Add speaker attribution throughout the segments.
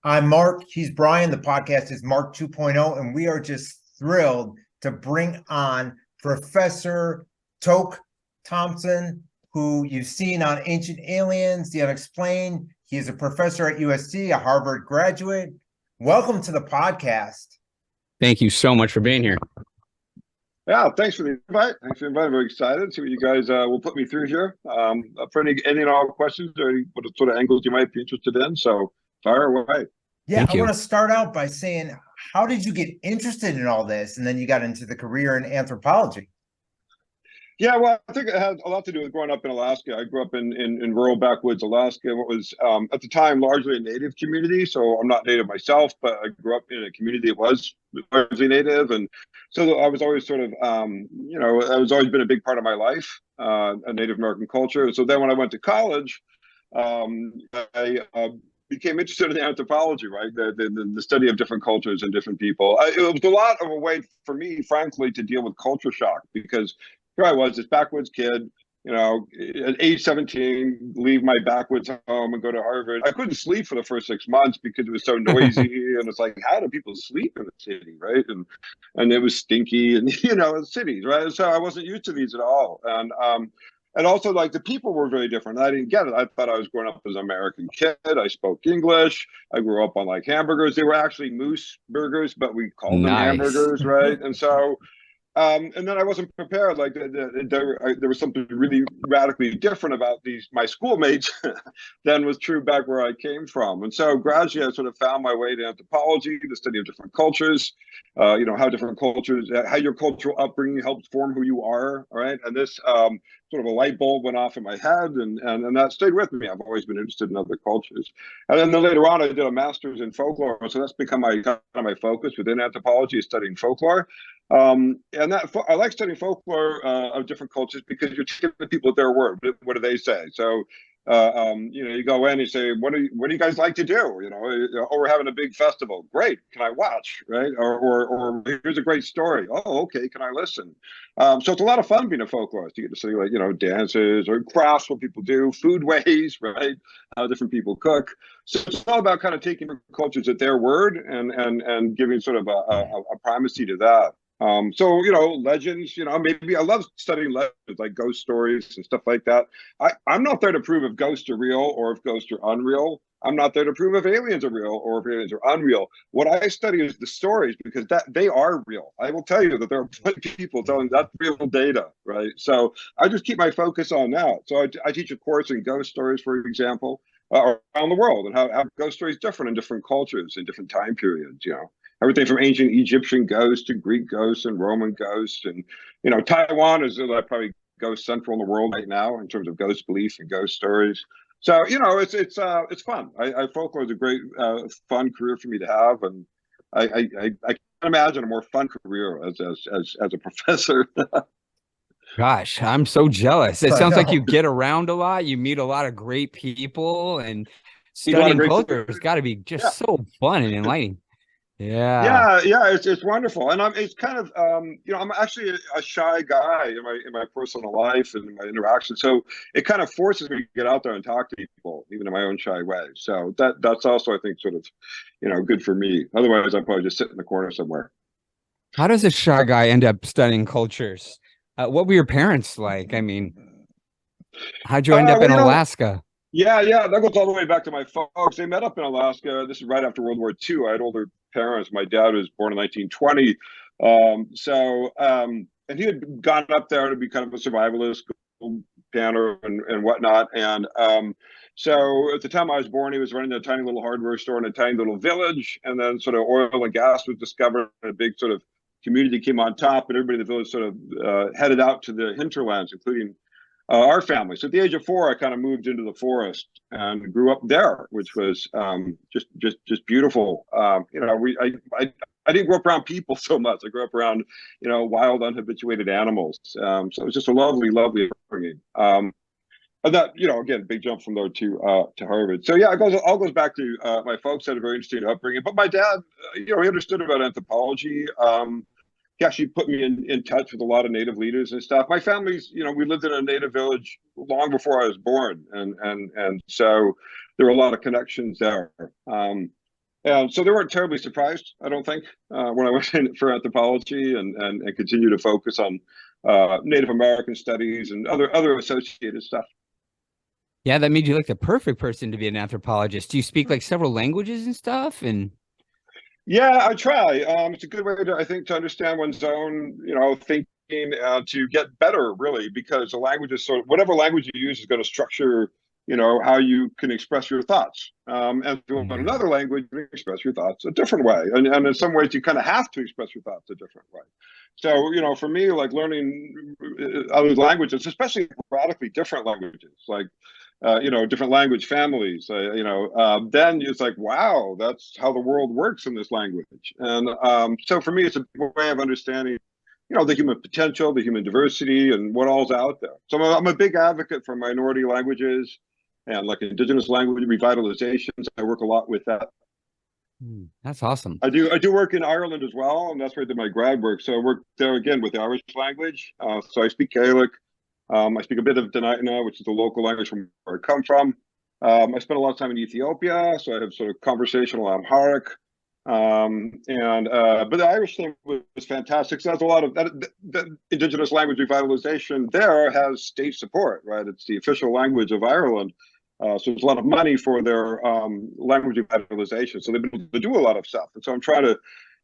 Speaker 1: I'm Mark. He's Brian. The podcast is Mark 2.0, and we are just thrilled to bring on Professor Tok Thompson, who you've seen on Ancient Aliens, The Unexplained. He is a professor at USC, a Harvard graduate. Welcome to the podcast.
Speaker 2: Thank you so much for being here.
Speaker 3: Yeah, thanks for the invite. Thanks for the invite. I'm very excited to see what you guys will put me through here. For any and all questions or what sort of angles you might be interested in. So fire away.
Speaker 1: Yeah, I want to start out by saying, how did you get interested in all this? And then you got into the career in anthropology.
Speaker 3: Yeah, well, I think it had a lot to do with growing up in Alaska. I grew up in rural backwoods Alaska, what was at the time largely a native community. So I'm not native myself, but I grew up in a community that was largely native, and so I was always sort of, it was always been a big part of my life, a Native American culture. So then when I went to college, I became interested in anthropology, right? The study of different cultures and different people. It was a lot of a way for me, frankly, to deal with culture shock, because here I was, this backwoods kid, at age 17, leave my backwoods home and go to Harvard. I couldn't sleep for the first 6 months because it was so noisy. And it's like, how do people sleep in the city, right? And it was stinky and, cities, right? So I wasn't used to these at all. And also, like, the people were very different. I didn't get it. I thought I was growing up as an American kid. I spoke English. I grew up on, like, hamburgers. They were actually moose burgers, but we called them hamburgers, right? And so... and then I wasn't prepared. Like there was something really radically different about my schoolmates than was true back where I came from. And so gradually I sort of found my way to anthropology, the study of different cultures, how different cultures, how your cultural upbringing helps form who you are, right? And this sort of a light bulb went off in my head, and that stayed with me. I've always been interested in other cultures. And then later on, I did a master's in folklore. So that's become my focus within anthropology, is studying folklore. And that I like studying folklore of different cultures because you're giving the people their word. What do they say? So, you go in and you say, what do you guys like to do? Oh, we're having a big festival. Great. Can I watch? Right. Or here's a great story. Oh, okay. Can I listen? So it's a lot of fun being a folklorist. You get to see, like, dances or crafts, what people do, food ways, right? How different people cook. So it's all about kind of taking cultures at their word and giving sort of a primacy to that. So, legends, maybe I love studying legends, like ghost stories and stuff like that. I'm not there to prove if ghosts are real or if ghosts are unreal. I'm not there to prove if aliens are real or if aliens are unreal. What I study is the stories, because they are real. I will tell you that there are plenty of people telling that's real data, right? So I just keep my focus on that. So I teach a course in ghost stories, for example, around the world, and how ghost stories different in different cultures in different time periods, Everything from ancient Egyptian ghosts to Greek ghosts and Roman ghosts. And, Taiwan is probably ghost central in the world right now in terms of ghost belief and ghost stories. So, it's fun. Folklore is a great, fun career for me to have. And I can't imagine a more fun career as a professor.
Speaker 2: Gosh, I'm so jealous. It sounds like you get around a lot. You meet a lot of great people, and studying culture has got to be just so fun and enlightening.
Speaker 3: Yeah, it's wonderful. And it's kind of I'm actually a shy guy in my personal life and in my interaction, so it kind of forces me to get out there and talk to people, even in my own shy way. So that's also, I think, sort of good for me. Otherwise I'd probably just sit in the corner somewhere.
Speaker 2: How does a shy guy end up studying cultures? What were your parents like? I mean, how'd you end up in Alaska?
Speaker 3: Yeah, that goes all the way back to my folks. They met up in Alaska. This is right after World War II. I had older parents. My dad was born in 1920. And he had gone up there to be kind of a survivalist, piano and whatnot. And so at the time I was born, he was running a tiny little hardware store in a tiny little village. And then sort of oil and gas was discovered, and a big sort of community came on top, and everybody in the village sort of headed out to the hinterlands, including our family. So at the age of 4, I kind of moved into the forest and grew up there, which was just beautiful. I didn't grow up around people so much. I grew up around, wild, unhabituated animals. So it was just a lovely, lovely upbringing. And that, again, big jump from there to Harvard. So yeah, it all goes back to my folks had a very interesting upbringing. But my dad, he understood about anthropology. He actually put me in touch with a lot of Native leaders and stuff. My family's, we lived in a Native village long before I was born, and so there were a lot of connections there. And so they weren't terribly surprised, I don't think, when I went in for anthropology and continue to focus on Native American studies and other associated stuff.
Speaker 2: Yeah, that made you like the perfect person to be an anthropologist. Do you speak like several languages and stuff? And
Speaker 3: yeah, I try. It's a good way to, I think, to understand one's own, thinking, to get better, really, because the language is sort of, whatever language you use is going to structure, how you can express your thoughts. And if you want another language, you can express your thoughts a different way. And in some ways, you kind of have to express your thoughts a different way. So, for me, like learning other languages, especially radically different languages, like different language families, then it's like, wow, that's how the world works in this language. And so for me, it's a way of understanding, the human potential, the human diversity, and what all's out there. So I'm a big advocate for minority languages and like indigenous language revitalizations. I work a lot with that.
Speaker 2: That's awesome.
Speaker 3: I do work in Ireland as well, and that's where I did my grad work. So I work there again with the Irish language. So I speak Gaelic. I speak a bit of Denaitna, which is the local language from where I come from. I spent a lot of time in Ethiopia, so I have sort of conversational Amharic. But the Irish thing was fantastic. So there's a lot of the indigenous language revitalization there has state support, right? It's the official language of Ireland. So there's a lot of money for their language revitalization. So they've been able to do a lot of stuff. And so I'm trying to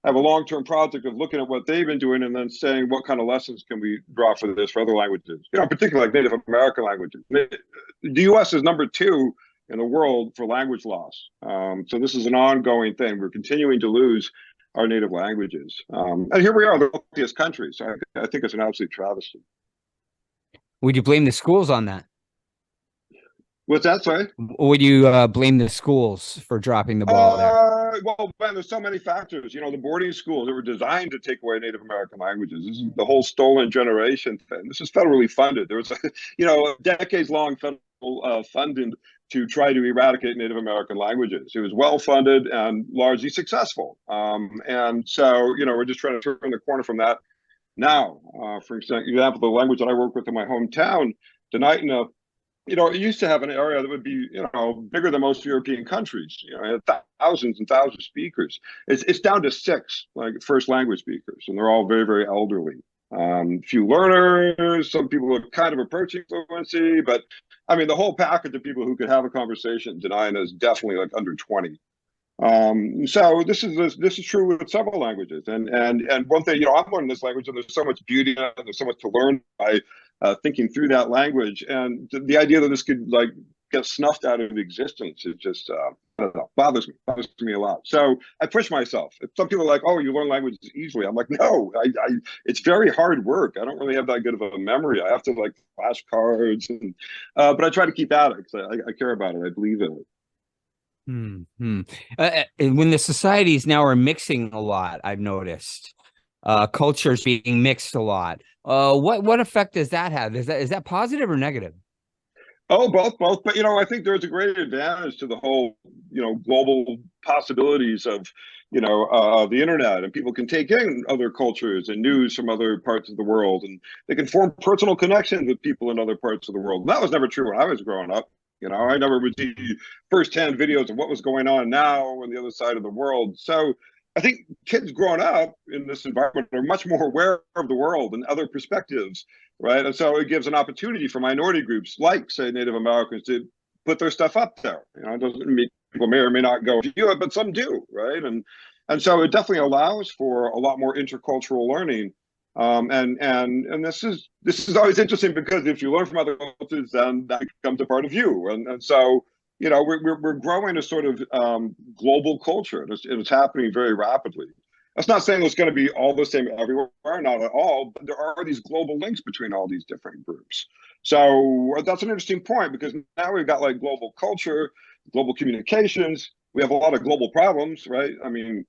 Speaker 3: have a long-term project of looking at what they've been doing and then saying what kind of lessons can we draw for this for other languages, particularly like Native American languages. The US is number 2 in the world for language loss. So this is an ongoing thing. We're continuing to lose our native languages. And here we are, the wealthiest country. So I think it's an absolute travesty.
Speaker 2: Would you blame the schools on that?
Speaker 3: What's that, sorry?
Speaker 2: Would you blame the schools for dropping the ball there?
Speaker 3: Well, man, there's so many factors. The boarding schools that were designed to take away Native American languages. This is the whole stolen generation thing. This is federally funded. There was, decades-long federal funding to try to eradicate Native American languages. It was well-funded and largely successful. And so, we're just trying to turn the corner from that now. For example, the language that I work with in my hometown, Denaitna, it used to have an area that would be, bigger than most European countries. It had thousands and thousands of speakers. It's down to 6, like first language speakers, and they're all very, very elderly. Few learners, some people are kind of approaching fluency, but I mean, the whole package of people who could have a conversation in Denaitna is definitely like under 20. So this is true with several languages, and one thing, I'm learning this language, and there's so much beauty in it, and there's so much to learn by thinking through that language, and the idea that this could like get snuffed out of existence is just I don't know, bothers me a lot. So I push myself. Some people are like, oh, you learn languages easily. I'm like, no, it's very hard work. I don't really have that good of a memory. I have to like flashcards, and but I try to keep at it because I care about it. I believe in it.
Speaker 2: And when the societies now are mixing a lot, I've noticed cultures being mixed a lot. What effect does that have? Is that positive or negative?
Speaker 3: Oh, both. But I think there's a great advantage to the whole global possibilities of the internet, and people can take in other cultures and news from other parts of the world, and they can form personal connections with people in other parts of the world. And that was never true when I was growing up. I never would see firsthand videos of what was going on now on the other side of the world. So I think kids growing up in this environment are much more aware of the world and other perspectives, right? And so it gives an opportunity for minority groups like, say, Native Americans to put their stuff up there. It doesn't mean people may or may not go view it, but some do, right? And so it definitely allows for a lot more intercultural learning. And this is always interesting, because if you learn from other cultures, then that becomes a part of you. And so we're growing a sort of global culture, and it's happening very rapidly. That's not saying it's going to be all the same everywhere, not at all, but there are these global links between all these different groups. So that's an interesting point, because now we've got like global culture, global communications. We have a lot of global problems, right? I mean,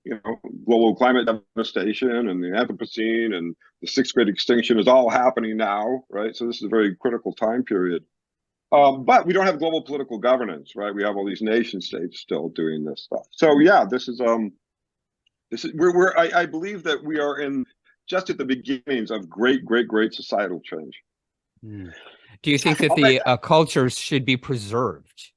Speaker 3: global climate devastation and the Anthropocene and the 6th great extinction is all happening now, right? So this is a very critical time period. But we don't have global political governance, right? We have all these nation states still doing this stuff. So yeah, I believe that we are just at the beginnings of great societal change.
Speaker 2: Do you think that the cultures should be preserved?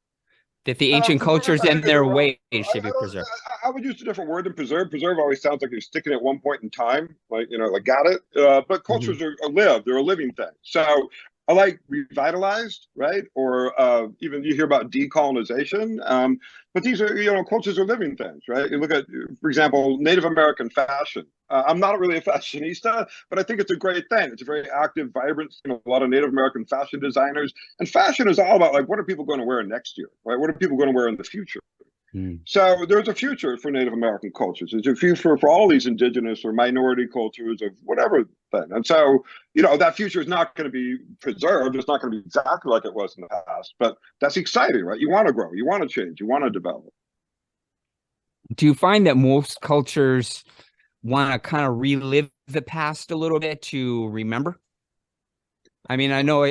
Speaker 2: that the ancient cultures and their ways should be
Speaker 3: I,
Speaker 2: preserved.
Speaker 3: I would use a different word than preserve. Preserve always sounds like you're sticking at one point in time, like, like got it. But cultures are lived; they're a living thing. So I like revitalized, right? Or even you hear about decolonization. But these are, cultures are living things, right? You look at, for example, Native American fashion. I'm not really a fashionista, but I think it's a great thing. It's a very active, vibrant, a lot of Native American fashion designers. And fashion is all about, like, what are people going to wear next year, right? What are people going to wear in the future? So there's a future for Native American cultures. There's a future for all these indigenous or minority cultures of whatever thing. And so, that future is not going to be preserved. It's not going to be exactly like it was in the past, but that's exciting, right? You want to grow, you want to change, you want to develop.
Speaker 2: Do you find that most cultures want to kind of relive the past a little bit to remember? I mean, I know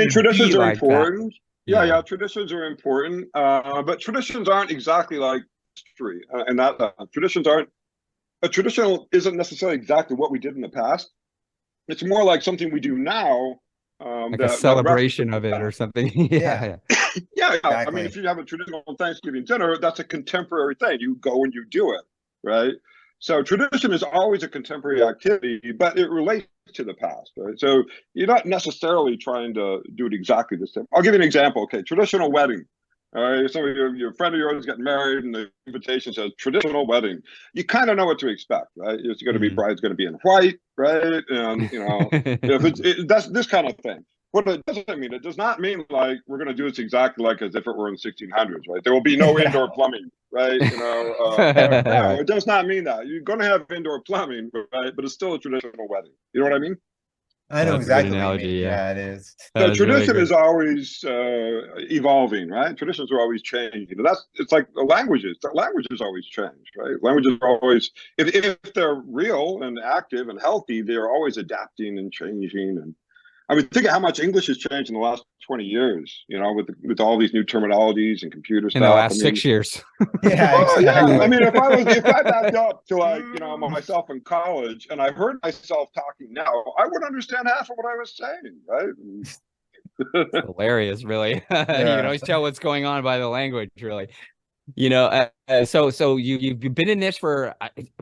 Speaker 3: traditions are important.
Speaker 2: That.
Speaker 3: Yeah, traditions are important, but traditions aren't exactly like history, and that traditions aren't. A traditional isn't necessarily exactly what we did in the past. It's more like something we do now,
Speaker 2: like a celebration of it or something. Yeah.
Speaker 3: Yeah. I mean, if you have a traditional Thanksgiving dinner, that's a contemporary thing. You go and you do it, right? So tradition is always a contemporary activity, but it relates to the past, right? So you're not necessarily trying to do it exactly the same. I'll give you an example. Okay, traditional wedding. All right, some of your friend of yours is getting married, and the invitation says traditional wedding. You kind of know what to expect, right? It's going to be bride's going to be in white, right? And if that's this kind of thing. What it doesn't mean, it does not mean like we're going to do this exactly like as if it were in the 1600s, right? There will be no indoor plumbing, right? No, it does not mean that. You're going to have indoor plumbing, right? But it's still a traditional wedding. You know what I mean?
Speaker 1: I know exactly what you mean. Yeah, it is.
Speaker 3: So tradition is always evolving, right? Traditions are always changing. It's like languages. Languages always change, right? Languages are always, if they're real and active and healthy, they're always adapting and changing. And I mean, think of how much English has changed in the last 20 years, with all these new terminologies and computer stuff.
Speaker 2: In the last 6 years.
Speaker 1: Yeah, exactly.
Speaker 3: I mean, if I backed up to myself in college and I heard myself talking now, I would understand half of what I was saying, right?
Speaker 2: It's hilarious, really. You can always tell what's going on by the language, really. So you've been in this for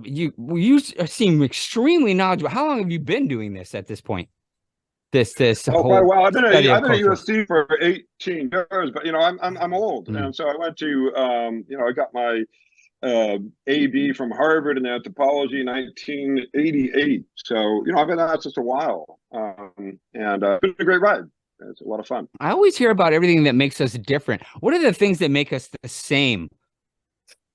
Speaker 2: you seem extremely knowledgeable. How long have you been doing this at this point? This whole
Speaker 3: well, I've been at USC for 18 years, but I'm old, and so I went to I got my AB from Harvard in anthropology in 1988. So I've been at this a while, and it's been a great ride. It's a lot of fun.
Speaker 2: I always hear about everything that makes us different. What are the things that make us the same?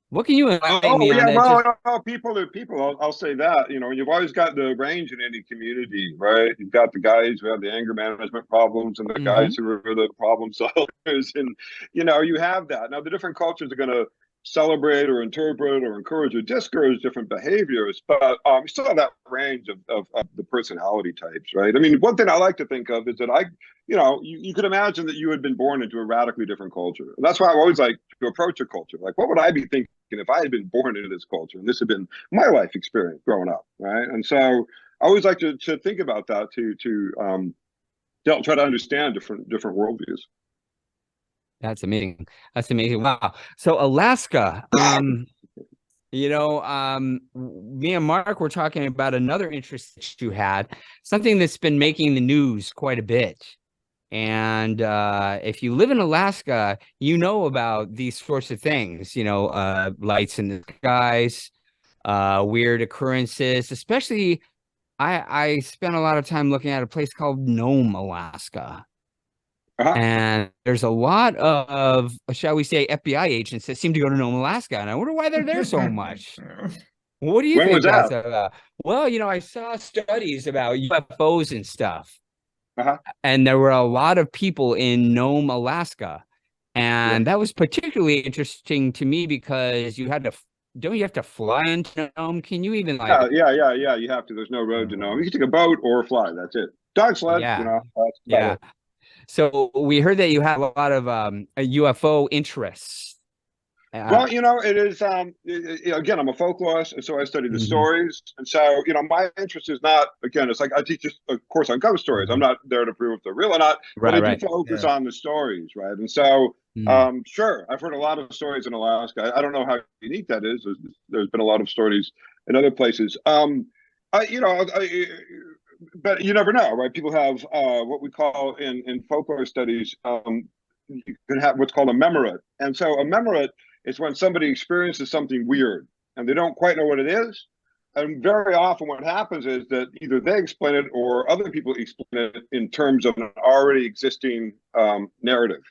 Speaker 2: What can you enlighten me on that?
Speaker 3: Well, people are people. I'll say that. You've always got the range in any community, right? You've got the guys who have the anger management problems and the guys who are the problem solvers, and you have that. Now, the different cultures are going to celebrate or interpret or encourage or discourage different behaviors, but you still have that range of the personality types, right? I mean, one thing I like to think of is that you could imagine that you had been born into a radically different culture. And that's why I always like to approach a culture. Like, what would I be thinking if I had been born into this culture and this had been my life experience growing up, right? And so I always like to think about that to try to understand different worldviews.
Speaker 2: That's amazing. That's amazing. Wow. So Alaska, me and Mark were talking about another interest that you had, something that's been making the news quite a bit. And if you live in Alaska, you know about these sorts of things, lights in the skies, weird occurrences, especially I spent a lot of time looking at a place called Nome, Alaska. And there's a lot of, shall we say, FBI agents that seem to go to Nome, Alaska. And I wonder why they're there so much. What do you think that's about? Well, I saw studies about UFOs and stuff. And there were a lot of people in Nome, Alaska. And that was particularly interesting to me because don't you have to fly into Nome? Can you even
Speaker 3: Yeah, you have to. There's no road to Nome. You can take a boat or fly. That's it. Dog sled, that's it.
Speaker 2: So we heard that you have a lot of UFO interests.
Speaker 3: Well, it is, again, I'm a folklorist, and so I study the stories. And so, my interest is not, again, it's like I teach, of course, on ghost stories. I'm not there to prove if they're real or not, but I do focus on the stories, right? And so Sure, I've heard a lot of stories in Alaska. I don't know how unique that is. There's been a lot of stories in other places. But you never know, right? People have what we call in folklore studies, you can have what's called a memorite. And so a memorite is when somebody experiences something weird and they don't quite know what it is. And very often what happens is that either they explain it or other people explain it in terms of an already existing narrative.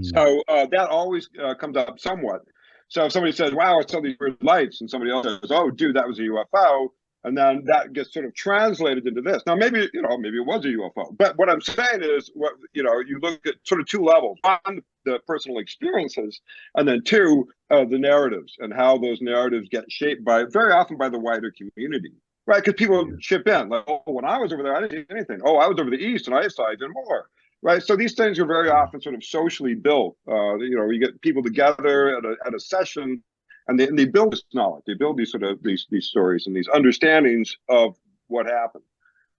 Speaker 3: So that always comes up somewhat. So if somebody says, wow, I saw these weird lights, and somebody else says, oh, dude, that was a UFO. And then that gets sort of translated into this. Now, maybe it was a UFO. But what I'm saying is, you look at sort of two levels. One, the personal experiences, and then two, the narratives and how those narratives get shaped very often by the wider community. Right? Because people chip in. Like, oh, when I was over there, I didn't see anything. Oh, I was over the East and I saw even more. Right. So these things are very often sort of socially built. You get people together at a session and they build this knowledge. They build these stories and these understandings of what happened.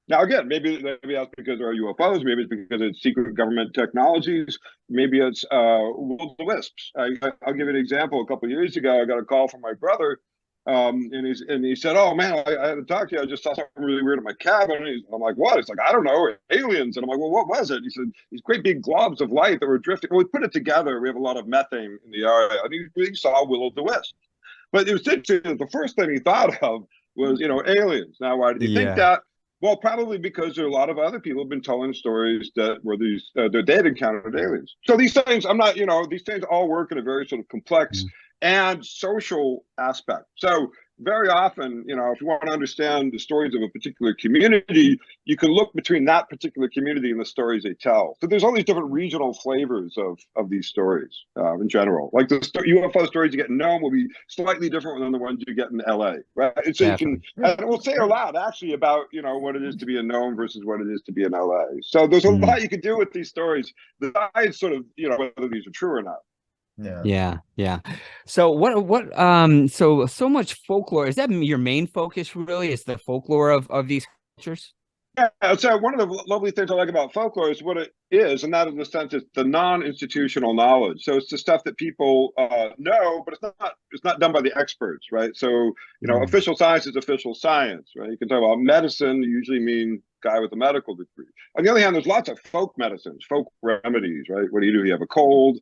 Speaker 3: Now, again, maybe that's because there are UFOs. Maybe it's because it's secret government technologies. Maybe it's will-o-the-wisps. I'll give you an example. A couple of years ago, I got a call from my brother. And he said, "Oh man, I had to talk to you. I just saw something really weird in my cabin." And I'm like, "What?" He's like, "I don't know, aliens." And I'm like, "Well, what was it?" He said, "These great big globs of light that were drifting." Well, we put it together. We have a lot of methane in the area, and he saw will-o-the-wisp. But it was interesting. The first thing he thought of was, aliens. Now, why did he think that? Well, probably because there are a lot of other people have been telling stories that were that they had encountered aliens. So these things, these things all work in a very sort of complex and social aspect. So very often, if you want to understand the stories of a particular community, you can look between that particular community and the stories they tell. So there's all these different regional flavors of these stories in general. Like the UFO stories you get in Nome will be slightly different than the ones you get in LA, right? And so and we'll say a lot actually about, what it is to be in Nome versus what it is to be in LA. So there's a lot you can do with these stories besides sort of, whether these are true or not.
Speaker 2: Yeah. So so much folklore, is that your main focus really, is the folklore of these cultures?
Speaker 3: Yeah, so one of the lovely things I like about folklore is what it is, and that in the sense it's the non-institutional knowledge. So it's the stuff that people know, but it's not done by the experts, right? So official science is official science, right? You can talk about medicine, you usually mean guy with a medical degree. On the other hand, there's lots of folk medicines, folk remedies, right? What do? You have a cold.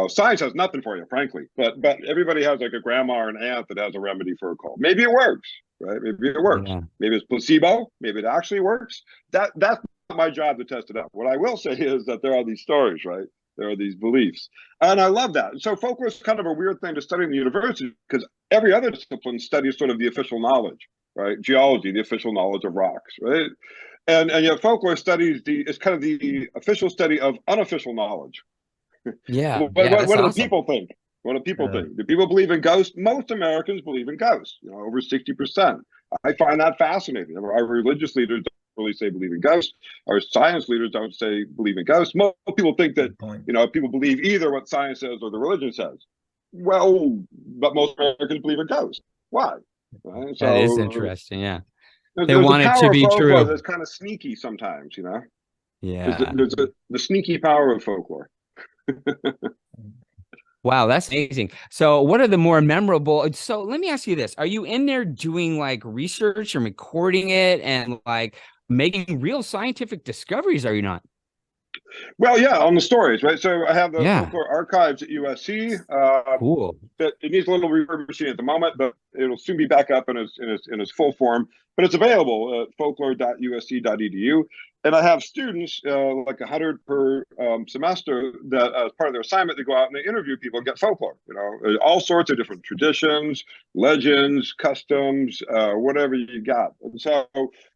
Speaker 3: Science has nothing for you, frankly, but everybody has like a grandma or an aunt that has a remedy for a cold. Maybe it works, right? Maybe it works. Yeah. Maybe it's placebo. Maybe it actually works. That's not my job to test it out. What I will say is that there are these stories, right? There are these beliefs, and I love that. So folklore is kind of a weird thing to study in the university because every other discipline studies sort of the official knowledge, right? Geology, the official knowledge of rocks, right? And yet folklore studies is kind of the official study of unofficial knowledge.
Speaker 2: Yeah.
Speaker 3: What do the people think? What do people think? Do people believe in ghosts? Most Americans believe in ghosts, over 60%. I find that fascinating. Our religious leaders don't really say believe in ghosts. Our science leaders don't say believe in ghosts. Most people think that, people believe either what science says or the religion says. Well, but most Americans believe in ghosts. Why? Right?
Speaker 2: That is interesting, yeah.
Speaker 3: They want it to be true. That's kind of sneaky sometimes,
Speaker 2: Yeah.
Speaker 3: There's the sneaky power of folklore.
Speaker 2: Wow, that's amazing. So what are the more memorable? So let me ask you this. Are you in there doing like research and recording it and like making real scientific discoveries? Are you not?
Speaker 3: Well, yeah, on the stories, right? So I have the folklore archives at USC.
Speaker 2: Cool.
Speaker 3: It needs a little refurbishing at the moment, but it'll soon be back up in its full form. But it's available at folklore.usc.edu. And I have students, like 100 per semester, that as part of their assignment, they go out and they interview people and get folklore. All sorts of different traditions, legends, customs, whatever you got. And so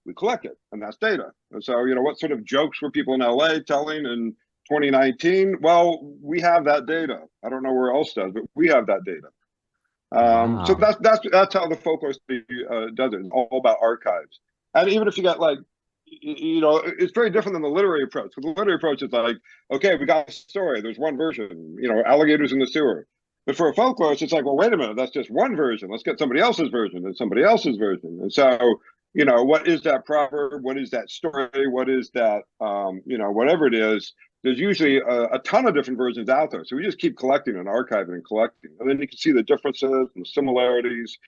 Speaker 3: we collect it, and that's data. And so, what sort of jokes were people in LA telling in 2019? Well, we have that data. I don't know where else does, but we have that data. Wow. So that's how the folklore study does it. It's all about archives. And even if you got like, it's very different than the literary approach. With the literary approach, it's like, okay, we got a story. There's one version, alligators in the sewer. But for a folklorist, it's like, well, wait a minute, that's just one version. Let's get somebody else's version and somebody else's version. And so, what is that proverb? What is that story? What is that, whatever it is, there's usually a ton of different versions out there. So we just keep collecting and archiving and collecting. And then you can see the differences and the similarities.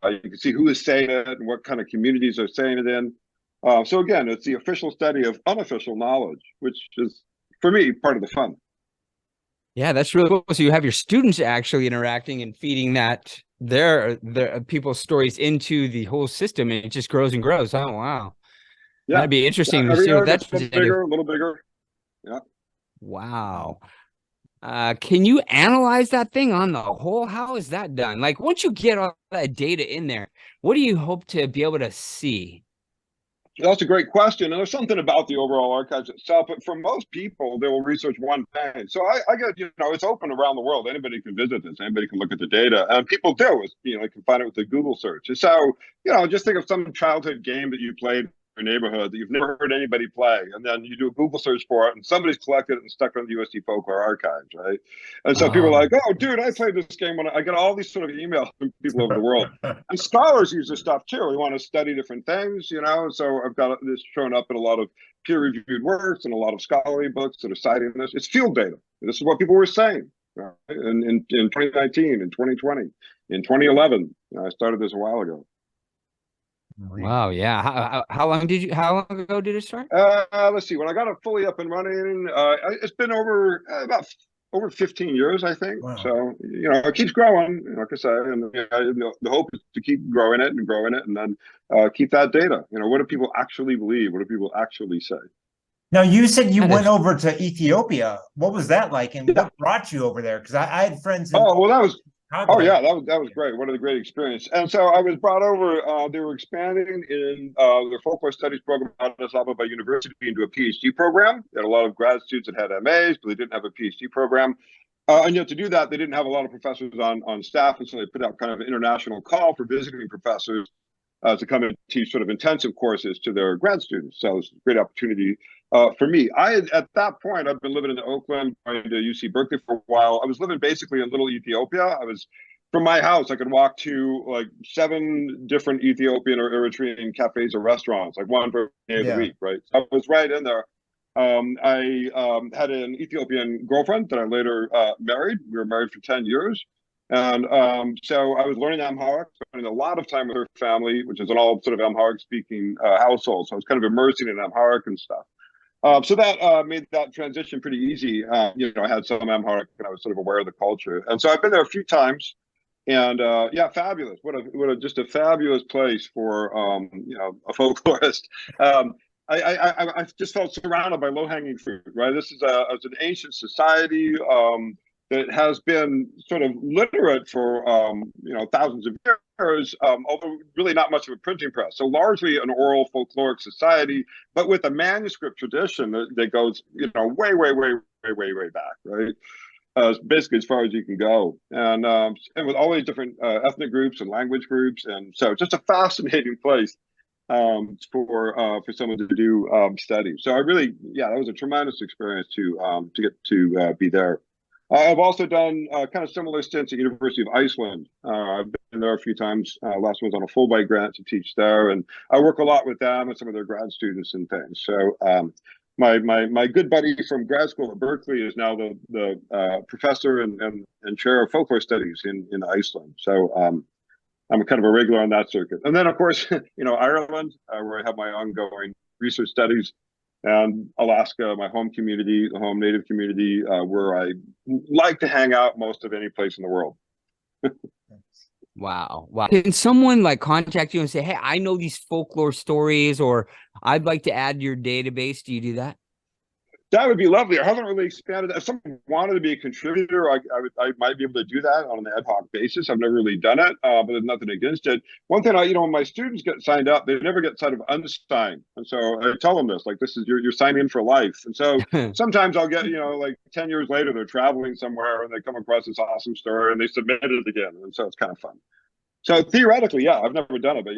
Speaker 3: You can see who is saying it and what kind of communities are saying it in. So again, it's the official study of unofficial knowledge, which is, for me, part of the fun.
Speaker 2: Yeah, that's really cool. So you have your students actually interacting and feeding that their people's stories into the whole system, and it just grows and grows. Oh, wow.
Speaker 3: Yeah,
Speaker 2: That'd be interesting to
Speaker 3: every
Speaker 2: see
Speaker 3: year
Speaker 2: what
Speaker 3: it gets
Speaker 2: that's
Speaker 3: a little bigger. Yeah.
Speaker 2: Wow. Can you analyze that thing on the whole? How is that done? Like, once you get all that data in there, what do you hope to be able to see?
Speaker 3: That's a great question. And there's something about the overall archives itself, but for most people, they will research one thing. So I get, it's open around the world. Anybody can visit this. Anybody can look at the data, and people do. You can find it with the Google search. And so, just think of some childhood game that you played in your neighborhood that you've never heard anybody play, and then you do a Google search for it, and somebody's collected it and stuck it on the USD Folklore archives, right? And so people are like, "Oh, dude, I played this game." When I get all these sort of emails from people over the world, and scholars use this stuff too. We want to study different things, So I've got this shown up in a lot of peer-reviewed works and a lot of scholarly books that are citing this. It's field data. This is what people were saying in 2019, in 2020, in 2011. I started this a while ago.
Speaker 2: Wow, yeah. How long ago did it start?
Speaker 3: Let's see. When I got it fully up and running, it's been about over 15 years, I think. Wow. So it keeps growing, like I said, and the hope is to keep growing it, and then keep that data. What do people actually believe? What do people actually say?
Speaker 1: Now, you said you went over to Ethiopia. What was that like, and what brought you over there? Because I had friends.
Speaker 3: That was great. What a great experience. And so I was brought over. They were expanding in their folklore studies program at Addis Ababa University into a PhD program. They had a lot of grad students that had MAs, but they didn't have a PhD program. And yet to do that, they didn't have a lot of professors on staff, and so they put out kind of an international call for visiting professors to come and teach sort of intensive courses to their grad students. So it was a great opportunity for me. At that point, I've been living in Oakland, going to UC Berkeley for a while. I was living basically in Little Ethiopia. From my house, I could walk to like 7 different Ethiopian or Eritrean cafes or restaurants, like one per day of the week, right? So I was right in there. I had an Ethiopian girlfriend that I later married. We were married for 10 years. And so I was learning Amharic, spending a lot of time with her family, which is an all sort of Amharic speaking household. So I was kind of immersing in Amharic and stuff. So that made that transition pretty easy. I had some Amharic and I was sort of aware of the culture. And so I've been there a few times, and fabulous. Just a fabulous place for, a folklorist. I just felt surrounded by low-hanging fruit, right? This is it's an ancient society that has been sort of literate for thousands of years, although really not much of a printing press. So largely an oral folkloric society, but with a manuscript tradition that goes way back, right? Basically as far as you can go, and with all these different ethnic groups and language groups, and so just a fascinating place for someone to do study. So that was a tremendous experience to get to be there. I've also done kind of similar stints at University of Iceland. I've been there a few times. Last one was on a Fulbright grant to teach there, and I work a lot with them and some of their grad students and things. So my good buddy from grad school at Berkeley is now the professor and chair of folklore studies in Iceland. So I'm kind of a regular on that circuit. And then of course, Ireland, where I have my ongoing research studies. And Alaska, my home community, the home native community, where I like to hang out most of any place in the world.
Speaker 2: Wow. Can someone contact you and say, hey, I know these folklore stories, or I'd like to add to your database? Do you do that?
Speaker 3: That would be lovely. I haven't really expanded. If someone wanted to be a contributor, I might be able to do that on an ad hoc basis. I've never really done it, but there's nothing against it. One thing, when my students get signed up, they never get sort of unsigned, and so I tell them this, this is you're signing in for life. And so sometimes I'll get 10 years later, they're traveling somewhere and they come across this awesome story and they submit it again, and so it's kind of fun. So theoretically, I've never done it, but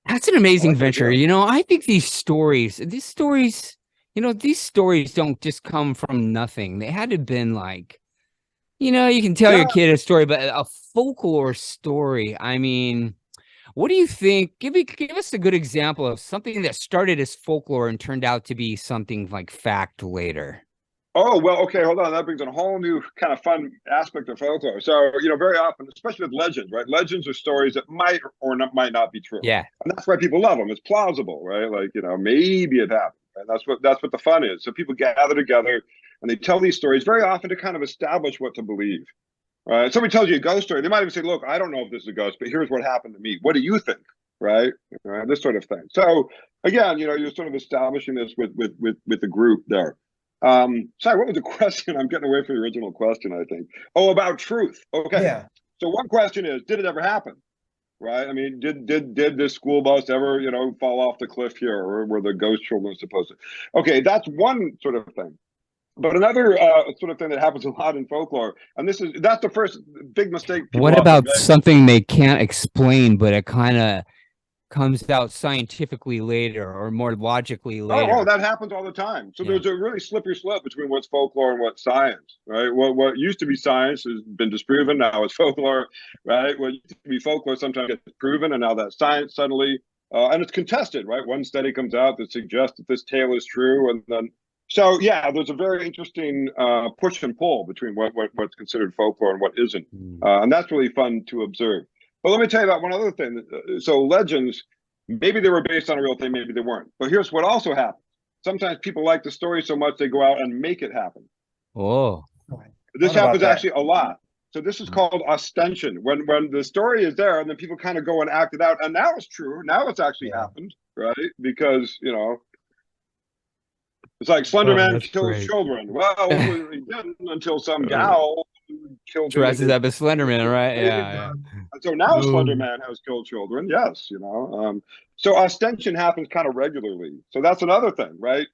Speaker 2: that's an amazing venture. I think these stories. These stories don't just come from nothing. They had to have been you can tell your kid a story, but a folklore story. I mean, What do you think? Give us a good example of something that started as folklore and turned out to be something like fact later.
Speaker 3: Oh, well, okay, hold on. That brings in a whole new kind of fun aspect of folklore. So, very often, especially with legends, right? Legends are stories that might or might not be true.
Speaker 2: Yeah.
Speaker 3: And that's why people love them. It's plausible, right? Like, maybe it happened. Right? That's what the fun is. So people gather together and they tell these stories very often to kind of establish what to believe. Right? Somebody tells you a ghost story, they might even say, "Look, I don't know if this is a ghost, but here's what happened to me. What do you think?" Right? This sort of thing. So again, you're sort of establishing this with the group there. Sorry, what was the question? I'm getting away from the original question, I think. Oh, about truth. Okay.
Speaker 1: Yeah.
Speaker 3: So one question is, did it ever happen? Right? I mean, did this school bus ever, fall off the cliff here, or were the ghost children supposed to? Okay, that's one sort of thing. But another sort of thing that happens a lot in folklore, and that's the first big mistake people
Speaker 2: What
Speaker 3: often
Speaker 2: about
Speaker 3: make.
Speaker 2: something they can't explain, but it kind of comes out scientifically later or more logically later?
Speaker 3: Oh, that happens all the time. So
Speaker 2: Yeah.
Speaker 3: there's a really slippery slope between what's folklore and what's science, right? What used to be science has been disproven. Now it's folklore, right? What used to be folklore sometimes gets proven, and now that's science suddenly. And it's contested, right? One study comes out that suggests that this tale is true, and then there's a very interesting push and pull between what's considered folklore and what isn't, and that's really fun to observe. But let me tell you about one other thing. So legends, maybe they were based on a real thing, maybe they weren't. But here's what also happens. Sometimes people like the story so much they go out and make it happen.
Speaker 2: Oh.
Speaker 3: This happens actually a lot. So this is called ostension. When the story is there and then people kind of go and act it out, and now it's true. Now it's actually happened, right? Because, it's like Slender Man kills children. Well, he didn't until some gal killed him.
Speaker 2: Dresses up as Slender Man, right? Yeah.
Speaker 3: And so now Slender Man has killed children. Yes, so ostension happens kind of regularly. So that's another thing, right?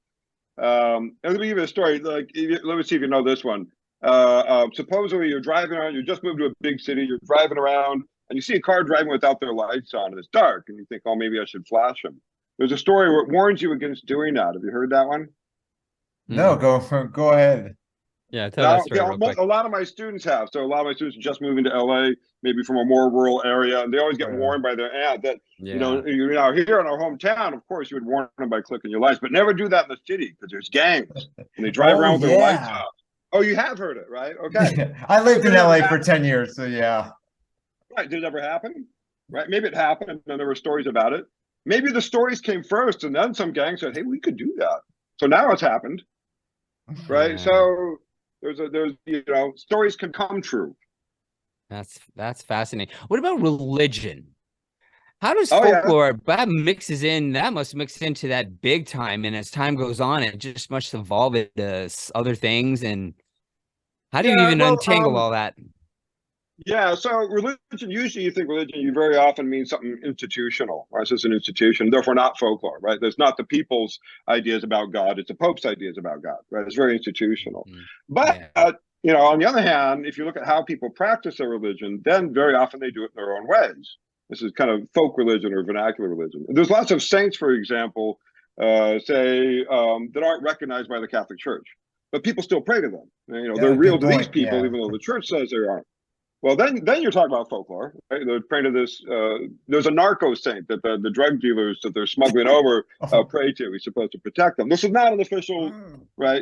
Speaker 3: And let me give you a story. Like, let me see if you know this one. Supposedly you're driving around. You just moved to a big city. You're driving around, and you see a car driving without their lights on, and it's dark, and you think, "Oh, maybe I should flash them." There's a story where it warns you against doing that. Have you heard that one?
Speaker 1: No, go ahead.
Speaker 2: Yeah, tell that story real quick.
Speaker 3: A lot of my students have. So a lot of my students are just moving to LA, maybe from a more rural area, and they always get warned by their aunt that, here in our hometown, of course, you would warn them by clicking your lights, but never do that in the city because there's gangs and they drive around with their lights off. Oh, you have heard it, right? Okay.
Speaker 1: I lived in LA for 10 years, so yeah.
Speaker 3: Right. Did it ever happen? Right. Maybe it happened and then there were stories about it. Maybe the stories came first and then some gang said, "Hey, we could do that." So now it's happened. Right. Yeah. So there's stories can come true.
Speaker 2: That's fascinating. What about religion? How does folklore that must mix into that big time, and as time goes on it just must evolve into other things? And how do you even untangle all that?
Speaker 3: Yeah, so religion, usually you think religion, you very often mean something institutional, right? So it's an institution, therefore not folklore, right? There's not the people's ideas about God, it's the Pope's ideas about God, right? It's very institutional. But, on the other hand, if you look at how people practice their religion, then very often they do it in their own ways. This is kind of folk religion or vernacular religion. There's lots of saints, for example, that aren't recognized by the Catholic Church, but people still pray to them. They're real to these people, even though the church says they aren't. Well, then you're talking about folklore, right? They're praying to this. There's a narco saint that the drug dealers that they're smuggling over pray to. He's supposed to protect them. This is not an official,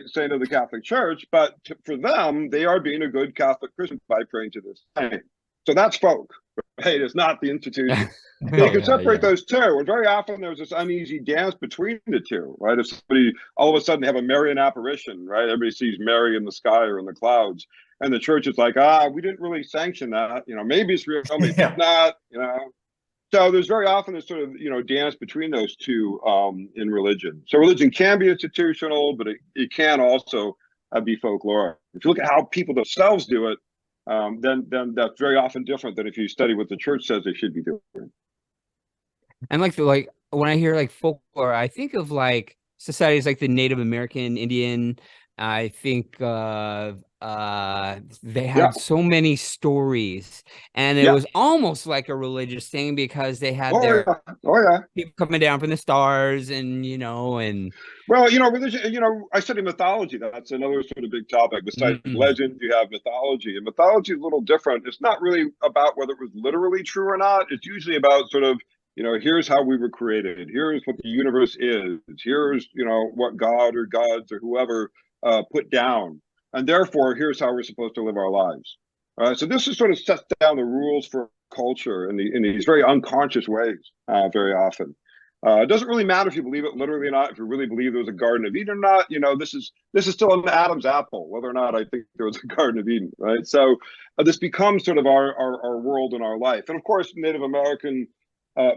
Speaker 3: saint of the Catholic Church, but for them, they are being a good Catholic Christian by praying to this saint. So that's folk, right? It's not the institution. You can separate those two. And very often there's this uneasy dance between the two, right? If somebody all of a sudden have a Marian apparition, right? Everybody sees Mary in the sky or in the clouds. And the church is like, we didn't really sanction that. Maybe it's real, maybe it's not, So there's very often this sort of, dance between those two in religion. So religion can be institutional, but it can also be folklore. If you look at how people themselves do it, then that's very often different than if you study what the church says they should be doing.
Speaker 2: And like when I hear like folklore, I think of like societies like the Native American, Indian. I think they
Speaker 3: Yeah.
Speaker 2: had so many stories, and it
Speaker 3: Yeah.
Speaker 2: was almost like a religious thing because they had
Speaker 3: Oh
Speaker 2: their
Speaker 3: yeah. Oh yeah.
Speaker 2: people coming down from the stars, and and
Speaker 3: Well, religion, I study mythology. That's another sort of big topic. Besides
Speaker 2: mm,
Speaker 3: legend, you have mythology. And mythology is a little different. It's not really about whether it was literally true or not. It's usually about sort of, here's how we were created. Here's what the universe is. Here's, what God or gods or whoever put down. And therefore, here's how we're supposed to live our lives. So this is sort of sets down the rules for culture in these very unconscious ways, very often. It doesn't really matter if you believe it literally or not. If you really believe there was a Garden of Eden or not, this is still an Adam's apple, whether or not I think there was a Garden of Eden, right? So this becomes sort of our world and our life. And of course, Native American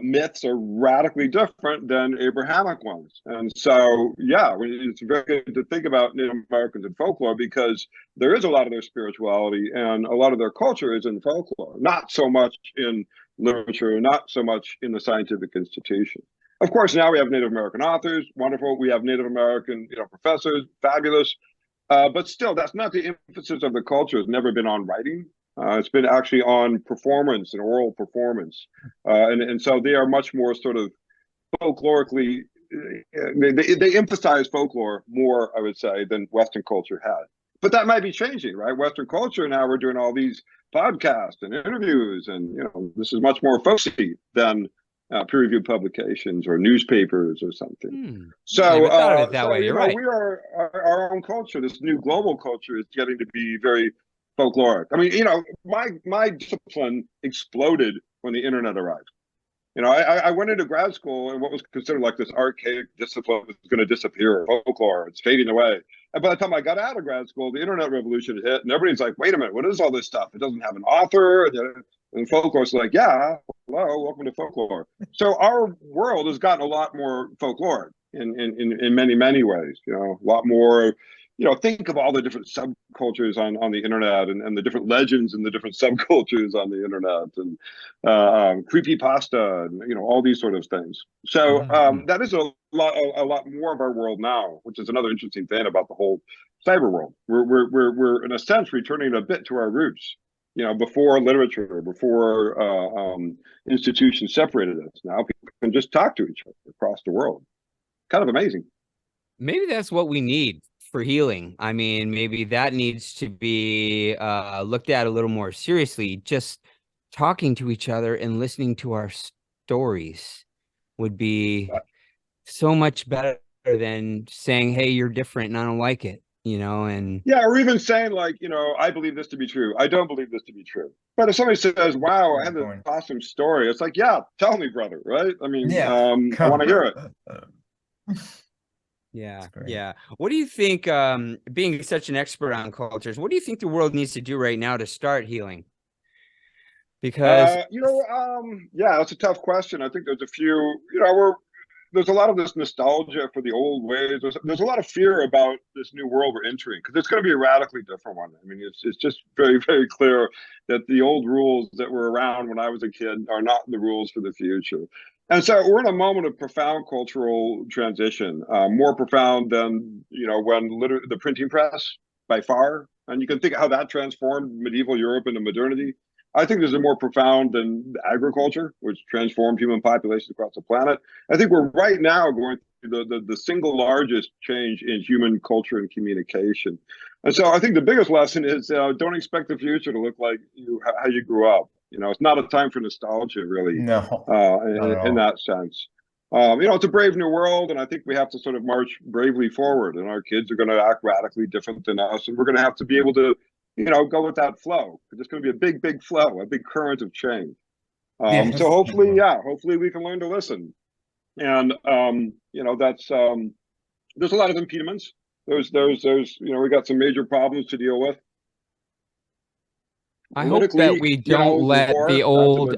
Speaker 3: myths are radically different than Abrahamic ones. And so, yeah, it's very good to think about Native Americans in folklore because there is a lot of their spirituality and a lot of their culture is in folklore, not so much in literature, not so much in the scientific institution. Of course, now we have Native American authors, wonderful. We have Native American, professors, fabulous. But still, that's not the emphasis of the culture. It's never been on writing. It's been actually on performance and oral performance. And so they are much more sort of folklorically, they emphasize folklore more, I would say, than Western culture had. But that might be changing, right? Western culture now, we're doing all these podcasts and interviews, and this is much more folksy than peer-reviewed publications or newspapers or something.
Speaker 2: I never thought of it that way. You're right.
Speaker 3: We are our own culture. This new global culture is getting to be very folkloric. I mean, my discipline exploded when the internet arrived. I went into grad school and what was considered like this archaic discipline was going to disappear. Folklore, it's fading away. And by the time I got out of grad school, the internet revolution hit, and everybody's like, "Wait a minute, what is all this stuff? It doesn't have an author." And folklore's like, "Yeah, hello, welcome to folklore." So our world has gotten a lot more folkloric in many ways. A lot more. Think of all the different subcultures on the internet and the different legends and the different subcultures on the internet and creepypasta and all these sort of things. So that is a lot more of our world now, which is another interesting thing about the whole cyber world. We're in a sense returning a bit to our roots. Before literature, before institutions separated us. Now people can just talk to each other across the world. Kind of amazing.
Speaker 2: Maybe that's what we need for healing. I mean, maybe that needs to be looked at a little more seriously. Just talking to each other and listening to our stories would be so much better than saying, "Hey, you're different and I don't like it." And
Speaker 3: yeah, or even saying like, I believe this to be true. I don't believe this to be true. But if somebody says, "Wow, I had this awesome story," it's like, yeah, tell me, brother, right? I mean, I want to hear it.
Speaker 2: Yeah. What do you think, being such an expert on cultures, what do you think the world needs to do right now to start healing? Because
Speaker 3: yeah, that's a tough question. I think there's a few, there's a lot of this nostalgia for the old ways. There's a lot of fear about this new world we're entering because it's going to be a radically different one. I mean, it's just very, very clear that the old rules that were around when I was a kid are not the rules for the future. And so we're in a moment of profound cultural transition, more profound than, when the printing press by far. And you can think how that transformed medieval Europe into modernity. I think there's a more profound than agriculture, which transformed human populations across the planet. I think we're right now going through the single largest change in human culture and communication. And so I think the biggest lesson is don't expect the future to look like how you grew up. It's not a time for nostalgia, really,
Speaker 1: No,
Speaker 3: in that sense. It's a brave new world, and I think we have to sort of march bravely forward, and our kids are going to act radically different than us, and we're going to have to be able to go with that flow. It's going to be a big flow, a big current of change. So hopefully we can learn to listen. And that's there's a lot of impediments. There's we got some major problems to deal with.
Speaker 2: I hope that we don't let the old.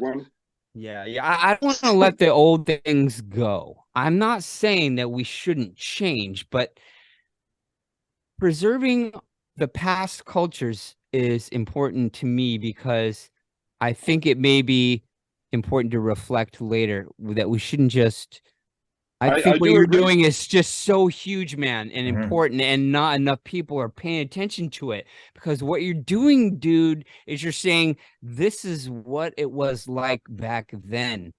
Speaker 2: Yeah. I don't want to let the old things go. I'm not saying that we shouldn't change, but preserving the past cultures is important to me because I think it may be important to reflect later that we shouldn't just I
Speaker 3: I
Speaker 2: think what
Speaker 3: do
Speaker 2: you're
Speaker 3: agree.
Speaker 2: doing is just so huge, man, and
Speaker 1: Mhm.
Speaker 2: important, and not enough people are paying attention to it. Because what you're doing, dude, is you're saying this is what it was like back then.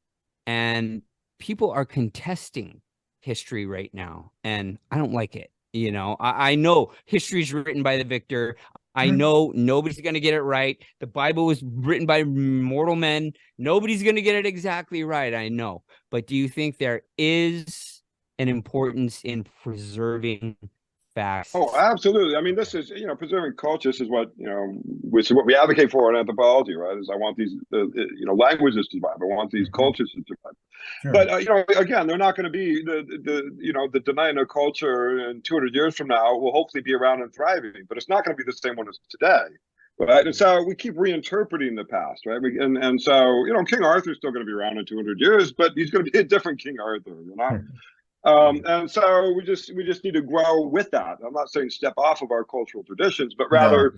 Speaker 2: And people are contesting history right now, and I don't like it. I know history is written by the victor. I
Speaker 1: Mhm.
Speaker 2: know nobody's going to get it right. The Bible was written by mortal men. Nobody's going to get it exactly right. I know. But do you think there is an importance in preserving facts?
Speaker 3: Oh, absolutely. I mean, this is, preserving culture. This is what, which is what we advocate for in anthropology, right? Is I want these, languages to survive. I want these
Speaker 1: Mhm.
Speaker 3: cultures to survive.
Speaker 1: Sure.
Speaker 3: But, again, they're not going to be the denying of culture in 200 years from now will hopefully be around and thriving, but it's not going to be the same one as today. Right. And so we keep reinterpreting the past, right? And so, King Arthur's still going to be around in 200 years, but he's going to be a different King Arthur. And so we just need to grow with that. I'm not saying step off of our cultural traditions, but
Speaker 1: No.
Speaker 3: rather,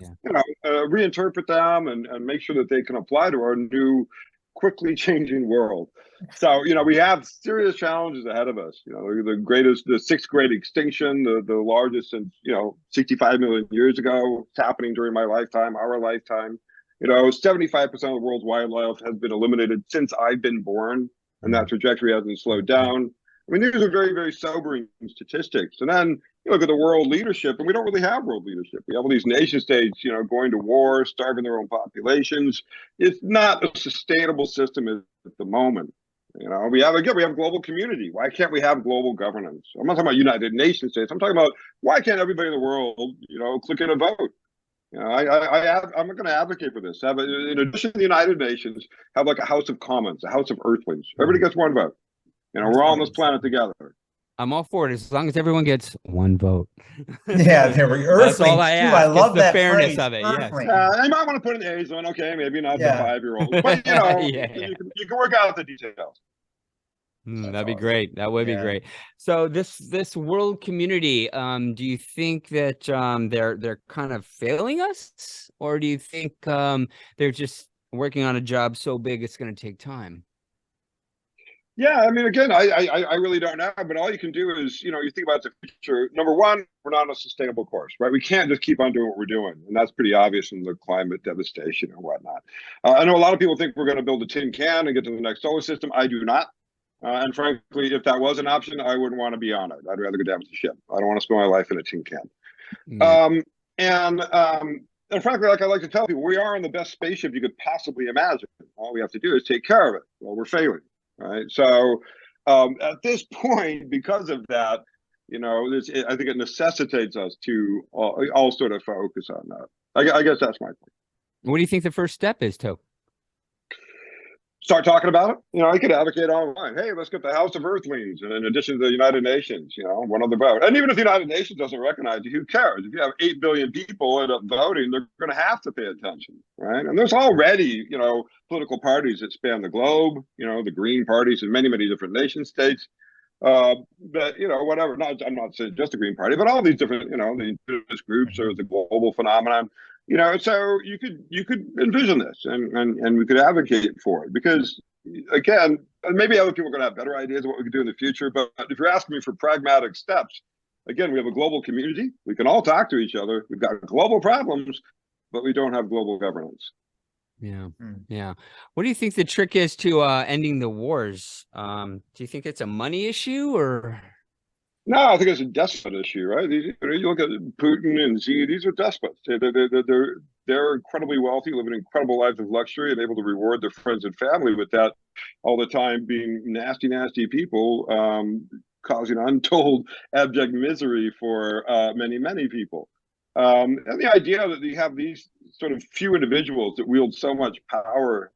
Speaker 3: reinterpret them and make sure that they can apply to our new, quickly changing world. So, we have serious challenges ahead of us. The sixth great extinction, the largest since, 65 million years ago. It's happening during my lifetime, our lifetime. 75% of the world's wildlife has been eliminated since I've been born, and that trajectory hasn't slowed down. I mean, these are very, very sobering statistics. And then you look at the world leadership, and we don't really have world leadership. We have all these nation states, going to war, starving their own populations. It's not a sustainable system at the moment. We have global community. Why can't we have global governance? I'm not talking about United Nations states. I'm talking about why can't everybody in the world, click in a vote? I'm going to advocate for this. In addition to the United Nations, have like a House of Commons, a House of Earthlings. Everybody gets one vote. We're all on this planet together.
Speaker 2: I'm all for it as long as everyone gets one vote.
Speaker 1: Yeah, there were
Speaker 2: That's all
Speaker 1: earthlings
Speaker 2: I
Speaker 1: too.
Speaker 2: ask.
Speaker 1: I
Speaker 2: It's
Speaker 1: love
Speaker 2: the
Speaker 1: that
Speaker 2: fairness
Speaker 1: phrase.
Speaker 2: of it. Yes.
Speaker 1: Earthling.
Speaker 3: You might want to put an age on. Okay, maybe not the
Speaker 1: Yeah.
Speaker 3: 5-year-old, but
Speaker 2: Yeah.
Speaker 3: you can work out the details.
Speaker 2: That'd be great. That would be
Speaker 1: Yeah.
Speaker 2: great. So this world community, do you think that they're kind of failing us, or do you think they're just working on a job so big it's going to take time?
Speaker 3: Yeah, I mean, again, I really don't know, but all you can do is, you think about the future. Number one, we're not on a sustainable course, right? We can't just keep on doing what we're doing, and that's pretty obvious in the climate devastation and whatnot. I know a lot of people think we're going to build a tin can and get to the next solar system. I do not. And frankly, if that was an option, I wouldn't want to be on it. I'd rather go down with the ship. I don't want to spend my life in a tin can.
Speaker 2: Yeah.
Speaker 3: And frankly, like I like to tell people, we are in the best spaceship you could possibly imagine. All we have to do is take care of it. Well, we're failing, right? So at this point, because of that, I think it necessitates us to all sort of focus on that. I guess that's my point.
Speaker 2: What do you think the first step is, Tok?
Speaker 3: Start talking about it. I could advocate online. Hey, let's get the House of Earthlings, and in addition to the United Nations, one other vote. And even if the United Nations doesn't recognize you, who cares? If you have 8 billion people end up voting, they're going to have to pay attention, right? And there's already, political parties that span the globe. The Green parties in many, many different nation states. But whatever. I'm not saying just the Green Party, but all these different, the indigenous groups or the global phenomenon. So you could envision this and we could advocate for it, because again, maybe other people are going to have better ideas of what we could do in the future. But if you're asking me for pragmatic steps, again, we have a global community. We can all talk to each other. We've got global problems, but we don't have global governance.
Speaker 2: Yeah. Yeah. What do you think the trick is to ending the wars? Do you think it's a money issue or?
Speaker 3: No, I think it's a despot issue, right? You look at Putin and Xi; these are despots. They're incredibly wealthy, living incredible lives of luxury, and able to reward their friends and family with that all the time, being nasty, nasty people, causing untold abject misery for many, many people. And the idea that you have these sort of few individuals that wield so much power,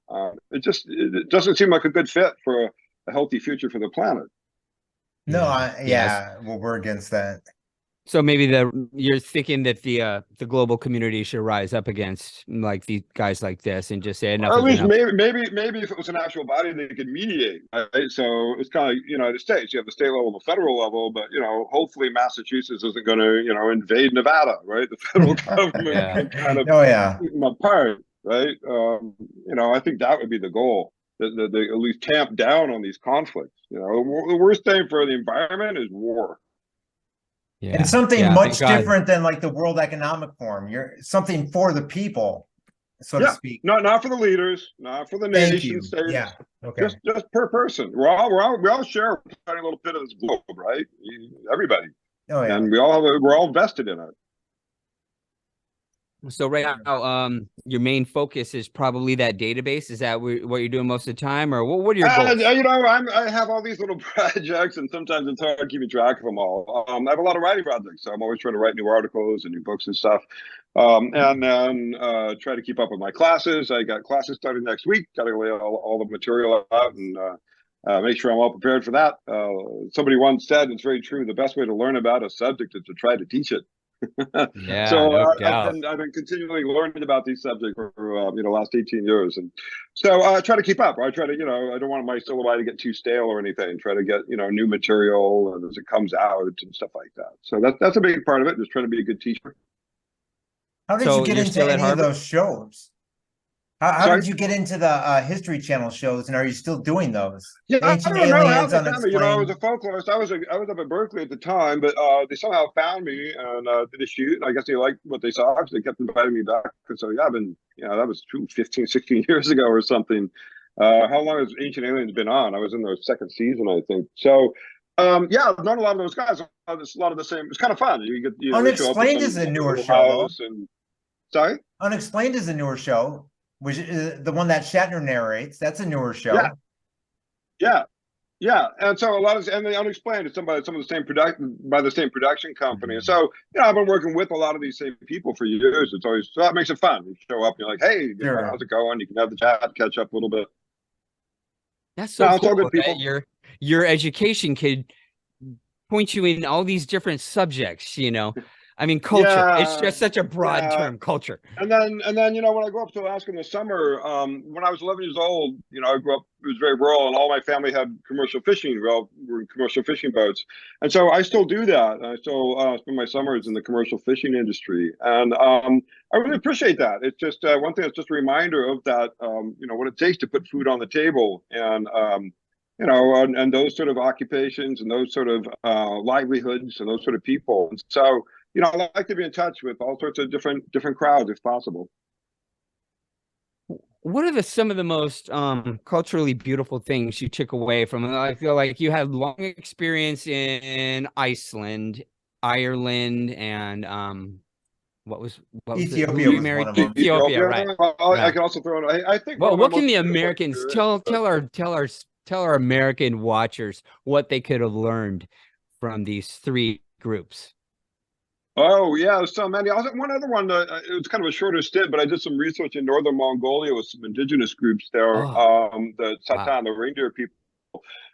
Speaker 3: it doesn't seem like a good fit for a healthy future for the planet.
Speaker 1: No,
Speaker 2: Yes.
Speaker 1: well, we're against that.
Speaker 2: So maybe you're thinking that the global community should rise up against like these guys like this and just say enough
Speaker 3: Or at
Speaker 2: is
Speaker 3: least
Speaker 2: enough.
Speaker 3: maybe if it was an actual body, they could mediate. Right? So it's kind of United States. You have the state level, the federal level, but hopefully Massachusetts isn't going to invade Nevada, right? The federal government
Speaker 2: Yeah.
Speaker 3: can kind of
Speaker 1: Oh yeah.
Speaker 3: keep them apart, right? I think that would be the goal. they at least tamp down on these conflicts. You know, the worst thing for the environment is war.
Speaker 2: Yeah.
Speaker 1: And something
Speaker 2: Yeah,
Speaker 1: much
Speaker 2: thank God.
Speaker 1: different than like the World Economic Forum. You're something for the people, so to speak.
Speaker 3: Not for the leaders, not for the
Speaker 1: Thank
Speaker 3: nation
Speaker 1: you.
Speaker 3: states.
Speaker 1: Yeah. Okay.
Speaker 3: Just per person. We all share a tiny little bit of this globe, right? Everybody,
Speaker 1: Oh yeah.
Speaker 3: and we're all vested in it.
Speaker 2: So right now, your main focus is probably that database. Is that what you're doing most of the time, or what are your goals?
Speaker 3: You know, I have all these little projects, and sometimes it's hard keeping track of them all. I have a lot of writing projects, so I'm always trying to write new articles and new books and stuff. And then try to keep up with my classes. I got classes starting next week. Got to lay all the material out and make sure I'm all prepared for that. Somebody once said, and it's very true, the best way to learn about a subject is to try to teach it.
Speaker 2: Yeah,
Speaker 3: so
Speaker 2: no doubt.
Speaker 3: I've been continually learning about these subjects for last 18 years, and so I try to keep up. I try to, I don't want my syllabi to get too stale or anything. Try to get new material and as it comes out and stuff like that. So that's a big part of it. Just trying to be a good teacher.
Speaker 1: How did you get into any of those shows? How did you get into the History Channel shows, and are you still doing those?
Speaker 3: Yeah,
Speaker 1: Ancient
Speaker 3: I don't know how
Speaker 1: Aliens,
Speaker 3: they found me. I was
Speaker 1: UnXplained.
Speaker 3: a folklorist. I was up at Berkeley at the time, but they somehow found me and did a shoot. I guess they liked what they saw because they kept inviting me back. And so I've been, that was 15, 16 years ago or something. How long has Ancient Aliens been on? I was in the second season, I think. So I've known a lot of those guys. A lot of the same. It's kind of fun. You get
Speaker 1: UnXplained is a newer show.
Speaker 3: Sorry,
Speaker 1: UnXplained is a newer show, which is the one that Shatner narrates. That's a newer show.
Speaker 3: Yeah. And so and the UnXplained is done by some of the same production company. And so I've been working with a lot of these same people for years. It's always so that makes it fun. You show up, and you're like, hey, how's it going? You can have the chat, catch up a little bit.
Speaker 2: That's so cool that your education could point you in all these different subjects. I mean, culture. It's just such a broad term, culture.
Speaker 3: And then, when I go up to Alaska in the summer, when I was 11 years old, I grew up, it was very rural, and all my family had commercial fishing, commercial fishing boats. And so I still do that. I still spend my summers in the commercial fishing industry. And I really appreciate that. It's just one thing, it's just a reminder of that, what it takes to put food on the table. And, and those sort of occupations and those sort of livelihoods and those sort of people. And so, I like to be in touch with all sorts of different crowds if possible.
Speaker 2: What are some of the most culturally beautiful things you took away from it? I feel like you had long experience in Iceland, Ireland, and what was
Speaker 1: Ethiopia was one of them.
Speaker 2: Ethiopia, right?
Speaker 3: Well,
Speaker 2: right.
Speaker 3: I can also throw in. I think.
Speaker 2: Well, what can the Americans tell our American watchers what they could have learned from these three groups?
Speaker 3: Oh yeah, there's so many. One other one. It was kind of a shorter stint, but I did some research in northern Mongolia with some indigenous groups there. The Satan, the reindeer people,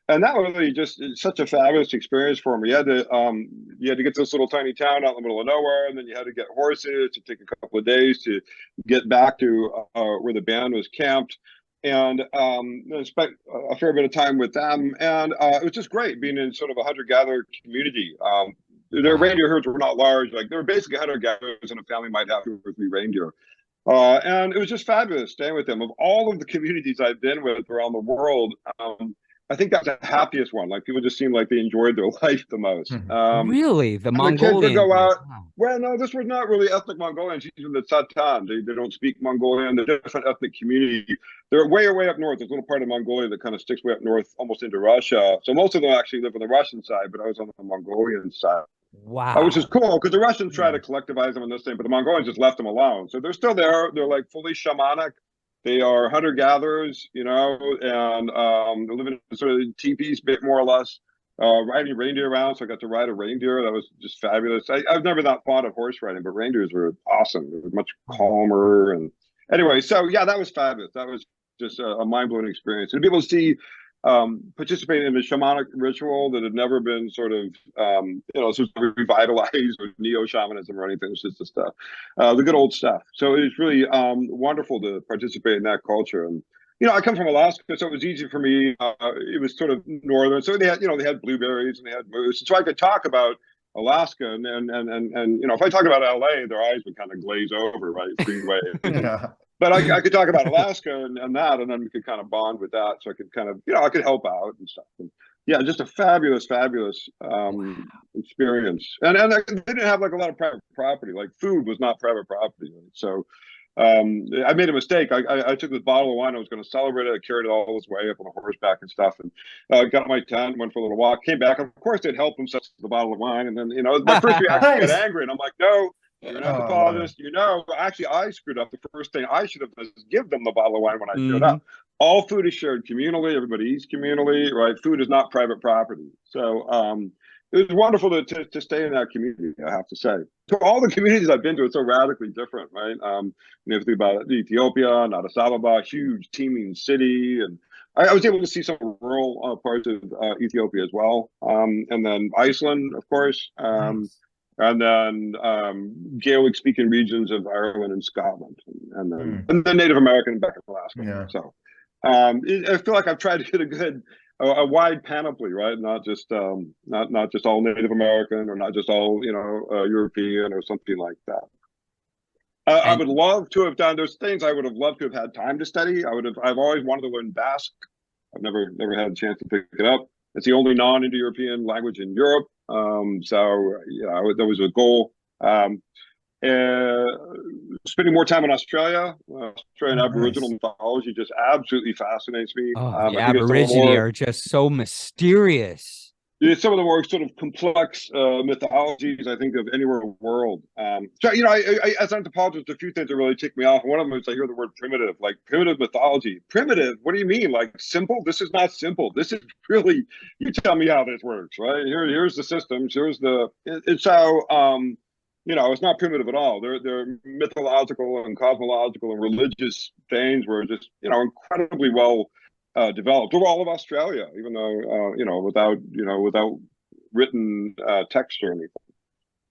Speaker 3: and that was really just such a fabulous experience for me. You had to get to this little tiny town out in the middle of nowhere, and then you had to get horses to take a couple of days to get back to where the band was camped. And I spent a fair bit of time with them, and it was just great being in sort of a hunter-gatherer community. Their reindeer herds were not large; they were basically hunter-gatherers, and a family might have 2 or 3 reindeer. And it was just fabulous staying with them. Of all of the communities I've been with around the world, I think that's the happiest one. Like people just seem like they enjoyed their life the most.
Speaker 2: Really, the Mongolians.
Speaker 3: The kids would go out. Well, no, this was not really ethnic Mongolians. These were the Satan. They don't speak Mongolian. They're a different ethnic community. They're way up north. There's a little part of Mongolia that kind of sticks way up north, almost into Russia. So most of them actually live on the Russian side, but I was on the Mongolian side.
Speaker 2: Wow.
Speaker 3: Which is cool because the Russians try to collectivize them in this thing, but the Mongolians just left them alone. So they're still there. They're like fully shamanic. They are hunter-gatherers, and they're living in sort of teepees, bit more or less, riding reindeer around. So I got to ride a reindeer. That was just fabulous. I was never that fond of horse riding, but reindeers were awesome. They were much calmer. And anyway, so yeah, that was fabulous. That was just a mind-blowing experience. And to be able to see participating in a shamanic ritual that had never been sort of sort of revitalized or neo-shamanism or anything. It's just the good old stuff. So it was really wonderful to participate in that culture. And I come from Alaska, so it was easy for me. It was sort of northern, so they had blueberries and they had moose, and so I could talk about Alaska and if I talk about LA, their eyes would kind of glaze over, right? Freeway. But I could talk about Alaska and that, and then we could kind of bond with that. So I could kind of, I could help out and stuff. And yeah, just a fabulous experience. And they didn't have like a lot of private property. Like food was not private property. Right? So I made a mistake. I took this bottle of wine. I was going to celebrate it. I carried it all this way up on a horseback and stuff, and got my tent, went for a little walk, came back. Of course, they'd help themselves to the bottle of wine, and then my first reaction was to get angry, and I'm like, no. You're an anthropologist, actually I screwed up. The first thing I should have done is give them the bottle of wine when I showed up. All food is shared communally. Everybody eats communally, right? Food is not private property. So it was wonderful to stay in that community, I have to say. So all the communities I've been to, it's so radically different, right? If you think about Ethiopia and Addis Ababa, huge teeming city. And I was able to see some rural parts of Ethiopia as well. And then Iceland, of course.
Speaker 1: Nice.
Speaker 3: And then Gaelic speaking regions of Ireland and Scotland, and then Native American back in Alaska.
Speaker 1: Yeah.
Speaker 3: So I feel like I've tried to get a wide panoply, right? Not just not just all Native American, or not just all European or something like that. I would love to have done those things. I would have loved to have had time to study. I've always wanted to learn Basque. I've never had a chance to pick it up. It's the only non-Indo-European language in Europe. So that was a goal. Spending more time in Australia, Australian Aboriginal mythology just absolutely fascinates me.
Speaker 2: The Aborigine are just so mysterious.
Speaker 3: It's some of the more sort of complex mythologies, I think, of anywhere in the world. So, I, as an anthropologist, a few things that really tick me off. One of them is I hear the word primitive, like primitive mythology. Primitive? What do you mean? Like simple? This is not simple. This is really, you tell me how this works, right? Here's the systems. Here's the, it's not primitive at all. They're mythological and cosmological and religious things were just, incredibly well developed over all of Australia, even though without written text or anything.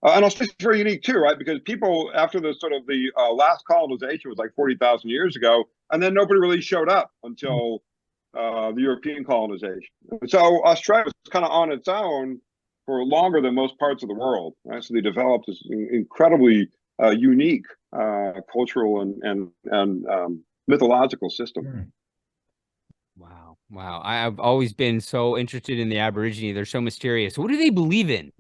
Speaker 3: And Australia's very unique too, right? Because people, after the sort of the last colonization was like 40,000 years ago, and then nobody really showed up until the European colonization. So Australia was kind of on its own for longer than most parts of the world. Right? So they developed this incredibly unique cultural and mythological system.
Speaker 2: Wow. I've always been so interested in the Aborigine. They're so mysterious. What do they believe in?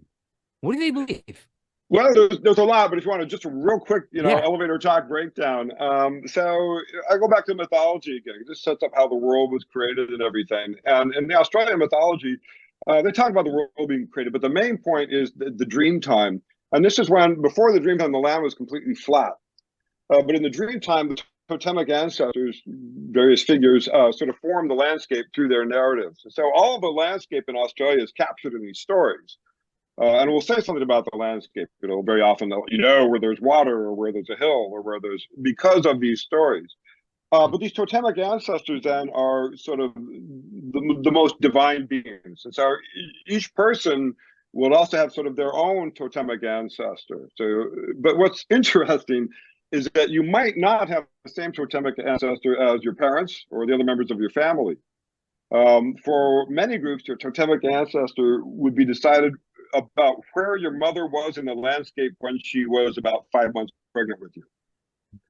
Speaker 2: What do they believe?
Speaker 3: Well, there's a lot, but if you want to just a real quick, elevator talk breakdown. So I go back to mythology again. It just sets up how the world was created and everything. And in the Australian mythology, they talk about the world being created, but the main point is the dream time. And this is when, before the dream time, the land was completely flat. But in the dream time, the totemic ancestors, various figures, sort of form the landscape through their narratives. So all of the landscape in Australia is captured in these stories. And we'll say something about the landscape. It'll very often, where there's water or where there's a hill or where there's, because of these stories. But these totemic ancestors then are sort of the most divine beings. And so each person will also have sort of their own totemic ancestor. So, but what's interesting is that you might not have the same totemic ancestor as your parents or the other members of your family. For many groups, your totemic ancestor would be decided about where your mother was in the landscape when she was about 5 months pregnant with you.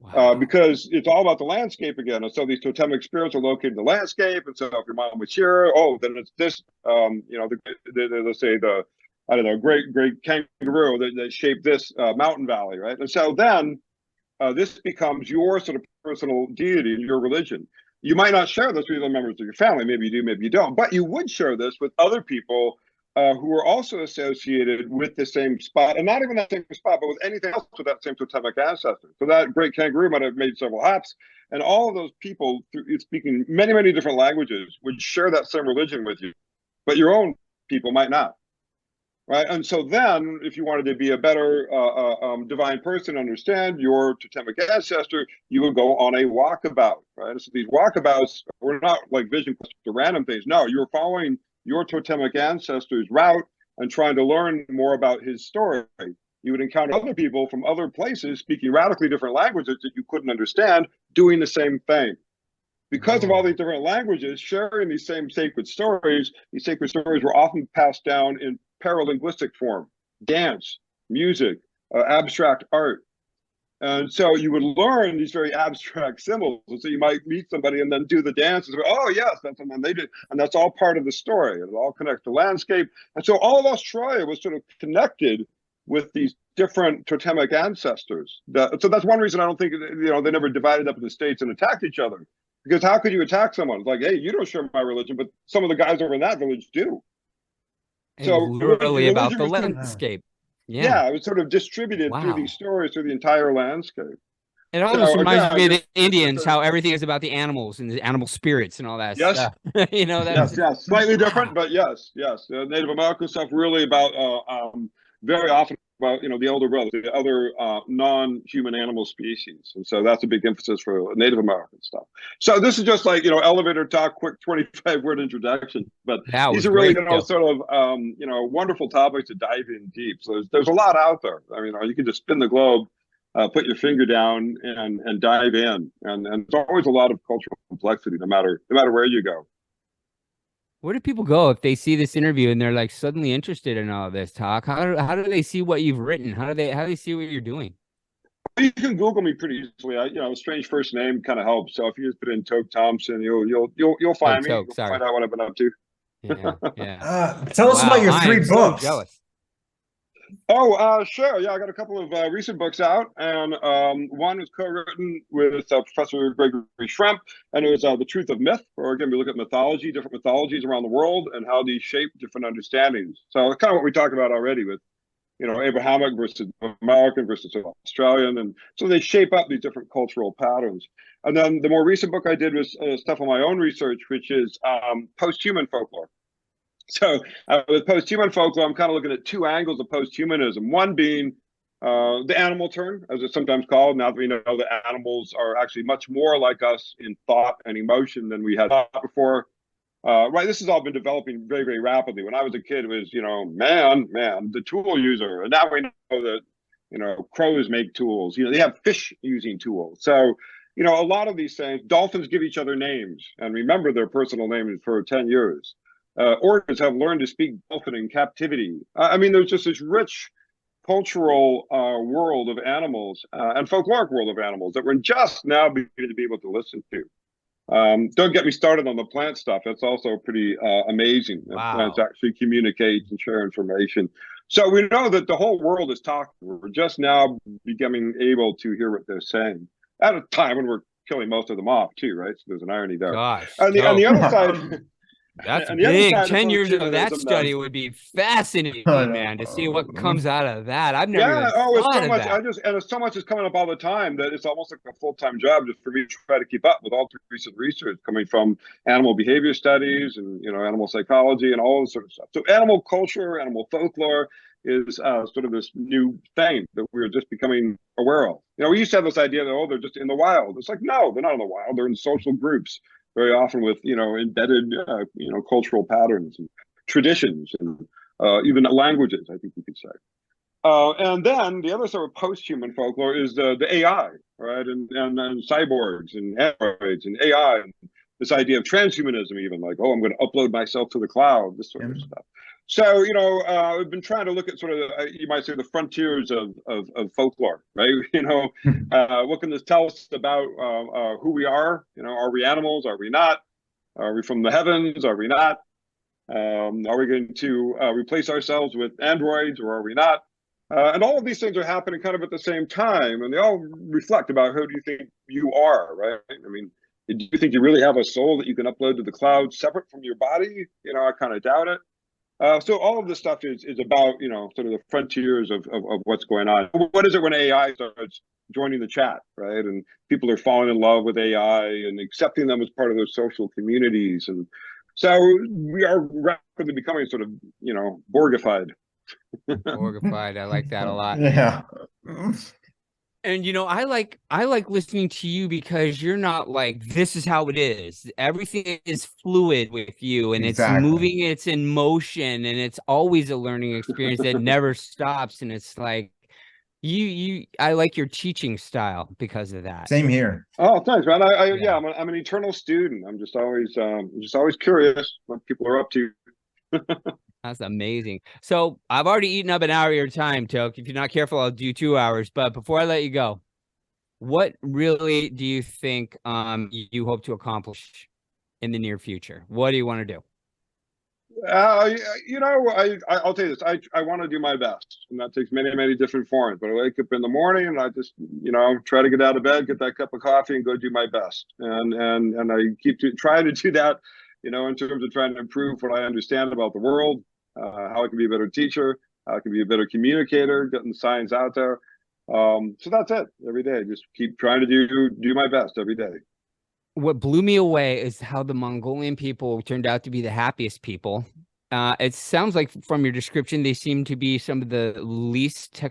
Speaker 3: Wow. Because it's all about the landscape again. And so these totemic spirits are located in the landscape. And so if your mom was here, then it's this, let's say great kangaroo that shaped this mountain valley, right? And so then this becomes your sort of personal deity in your religion. You might not share this with other members of your family. Maybe you do, maybe you don't. But you would share this with other people who are also associated with the same spot, and not even that same spot, but with anything else with that same totemic ancestor. So that great kangaroo might have made several hops, and all of those people, speaking many, many different languages, would share that same religion with you, but your own people might not. Right. And so then if you wanted to be a better divine person, understand your totemic ancestor, you would go on a walkabout. Right. So these walkabouts were not like vision quests or random things. No, you were following your totemic ancestor's route and trying to learn more about his story. You would encounter other people from other places speaking radically different languages that you couldn't understand, doing the same thing. Because of all these different languages, sharing these same sacred stories were often passed down in paralinguistic form, dance, music, abstract art. And so you would learn these very abstract symbols. And so you might meet somebody and then do the dances. Oh, yes, that's what they did. And that's all part of the story. It all connects to landscape. And so all of Australia was sort of connected with these different totemic ancestors. So that's one reason I don't think, they never divided up in the states and attacked each other. Because how could you attack someone? It's like, hey, you don't share my religion, but some of the guys over in that village do.
Speaker 2: So literally about the landscape.
Speaker 3: Yeah, it was sort of distributed through these stories through the entire landscape.
Speaker 2: It almost reminds me of the Indians, how everything is about the animals and the animal spirits and all that stuff.
Speaker 3: Yes, slightly different, but yes. Native American stuff really about very often about the elder brothers, the other non-human animal species, and so that's a big emphasis for Native American stuff. So this is just like elevator talk, quick 25-word introduction, but these are really sort of wonderful topics to dive in deep. So there's a lot out there. I mean, you can just spin the globe. Put your finger down and dive in, and there's always a lot of cultural complexity, no matter where you go.
Speaker 2: Where do people go if they see this interview and they're like suddenly interested in all this talk? How do they see what you've written? How do they see what you're doing?
Speaker 3: You can Google me pretty easily. A strange first name kind of helps. So if you just put in Tok Thompson, you'll find me. You'll find out what I've been up to.
Speaker 2: Yeah.
Speaker 1: Tell us about your 3 books.
Speaker 2: So jealous.
Speaker 3: Oh, sure. Yeah, I got a couple of recent books out, and one was co-written with Professor Gregory Schremp, and it was The Truth of Myth, where again we look at mythology, different mythologies around the world, and how these shape different understandings. So it's kind of what we talked about already with, Abrahamic versus American versus Australian, and so they shape up these different cultural patterns. And then the more recent book I did was stuff on my own research, which is post-human folklore. So with post-human folklore, I'm kind of looking at 2 angles of post-humanism. One being the animal turn, as it's sometimes called, now that we know that animals are actually much more like us in thought and emotion than we had thought before. This has all been developing very, very rapidly. When I was a kid, it was, man, the tool user. And now we know that, crows make tools. They have fish using tools. So, a lot of these things, dolphins give each other names and remember their personal names for 10 years. Orcas have learned to speak dolphin in captivity. There's just this rich cultural world of animals and folkloric world of animals that we're just now beginning to be able to listen to. Don't get me started on the plant stuff. That's also pretty amazing.
Speaker 2: Wow.
Speaker 3: Plants actually communicate and share information. So we know that the whole world is talking. We're just now becoming able to hear what they're saying at a time when we're killing most of them off too, right? So there's an irony there.
Speaker 2: Gosh.
Speaker 3: On the other side...
Speaker 2: That's big. 10 years of that study would be fascinating, man, to see what comes out of that. I've never even thought of that.
Speaker 3: And so much is coming up all the time that it's almost like a full-time job just for me to try to keep up with all the recent research coming from animal behavior studies and animal psychology and all this sort of stuff. So animal culture, animal folklore is sort of this new thing that we're just becoming aware of. We used to have this idea that they're just in the wild. It's like, no, they're not in the wild. They're in social groups. Very often with, embedded, cultural patterns and traditions and even languages, I think you could say. And then the other sort of post-human folklore is the AI, right? And cyborgs and androids and AI and this idea of transhumanism, even like, I'm going to upload myself to the cloud, this sort of stuff. So, we've been trying to look at sort of, you might say, the frontiers of folklore, right? What can this tell us about who we are? Are we animals? Are we not? Are we from the heavens? Are we not? Are we going to replace ourselves with androids, or are we not? And all of these things are happening kind of at the same time, and they all reflect about who do you think you are, right? Do you think you really have a soul that you can upload to the cloud separate from your body? I kind of doubt it. So all of this stuff is about, sort of the frontiers of what's going on. What is it when AI starts joining the chat, right? And people are falling in love with AI and accepting them as part of their social communities. And so we are rapidly becoming sort of, Borgified.
Speaker 2: Borgified. I like that a lot.
Speaker 1: Yeah.
Speaker 2: And I like listening to you because you're not like, this is how it is. Everything is fluid with you, and it's moving, it's in motion, and it's always a learning experience that never stops. And it's like I like your teaching style because of that.
Speaker 1: Same here.
Speaker 3: Oh, thanks, man. I'm an eternal student. I'm just always curious what people are up to.
Speaker 2: That's amazing. So I've already eaten up an hour of your time, Tok. If you're not careful, I'll do 2 hours. But before I let you go, What really do you think you hope to accomplish in the near future? What do you want to do?
Speaker 3: You know, I'll tell you this. I want to do my best, and that takes many, many different forms. But I wake up in the morning and I just, you know, try to get out of bed, get that cup of coffee, and go do my best. And I keep trying to do that, you know, in terms of trying to improve what I understand about the world, how I can be a better teacher, how I can be a better communicator, getting science out there. So that's it. Every day, just keep trying to do my best every day.
Speaker 2: What blew me away is how the Mongolian people turned out to be the happiest people. It sounds like from your description, they seem to be some of the least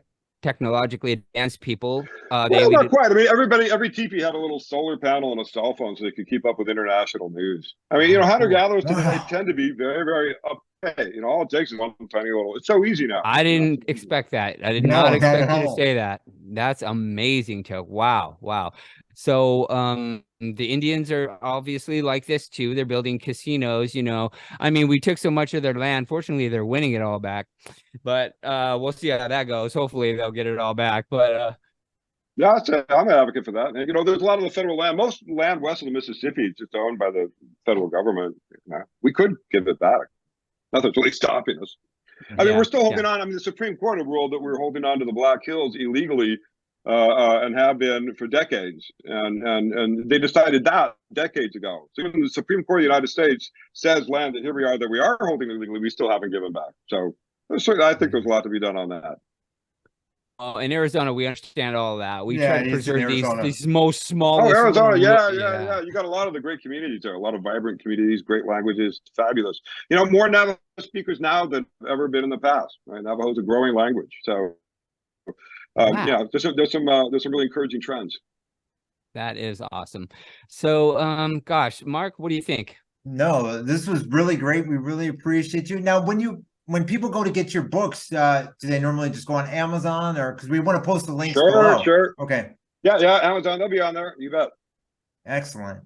Speaker 2: technologically advanced people.
Speaker 3: Well, not quite. I mean, every teepee had a little solar panel and a cell phone so they could keep up with international news. I mean, you know, hunter-gatherers today tend to be very, very uptight. You know, all it takes is one tiny little. It's so easy now.
Speaker 2: I didn't expect that. I did not expect you to say that. That's amazing, Tok. Wow, wow. So, the Indians are obviously like this too. They're building casinos, you know. I mean, we took so much of their land. Fortunately, they're winning it all back. But we'll see how that goes. Hopefully, they'll get it all back. But
Speaker 3: yeah, I'm an advocate for that. And, you know, there's a lot of the federal land. Most land west of the Mississippi is just owned by the federal government. You know, we could give it back. Nothing's really stopping us. I mean, we're still holding on. I mean, the Supreme Court have ruled that we're holding on to the Black Hills illegally. And have been for decades, and they decided that decades ago. So even the Supreme Court of the United States says land that here we are that we are holding illegally, we still haven't given back. So I think there's a lot to be done on that.
Speaker 2: Oh, in Arizona, we understand all that. We try to preserve these most small.
Speaker 3: Oh, Arizona, yeah. You got a lot of the great communities there, a lot of vibrant communities, great languages, fabulous. You know, more Navajo speakers now than ever been in the past. Right? Navajo is a growing language, so. Wow. Yeah, there's some really encouraging trends.
Speaker 2: That is awesome. So, gosh, Mark, what do you think?
Speaker 1: No, this was really great. We really appreciate you. Now, when people go to get your books, do they normally just go on Amazon, or because we want to post the links below?
Speaker 3: Sure.
Speaker 1: Okay.
Speaker 3: Yeah, Amazon, they'll be on there. You bet.
Speaker 1: Excellent.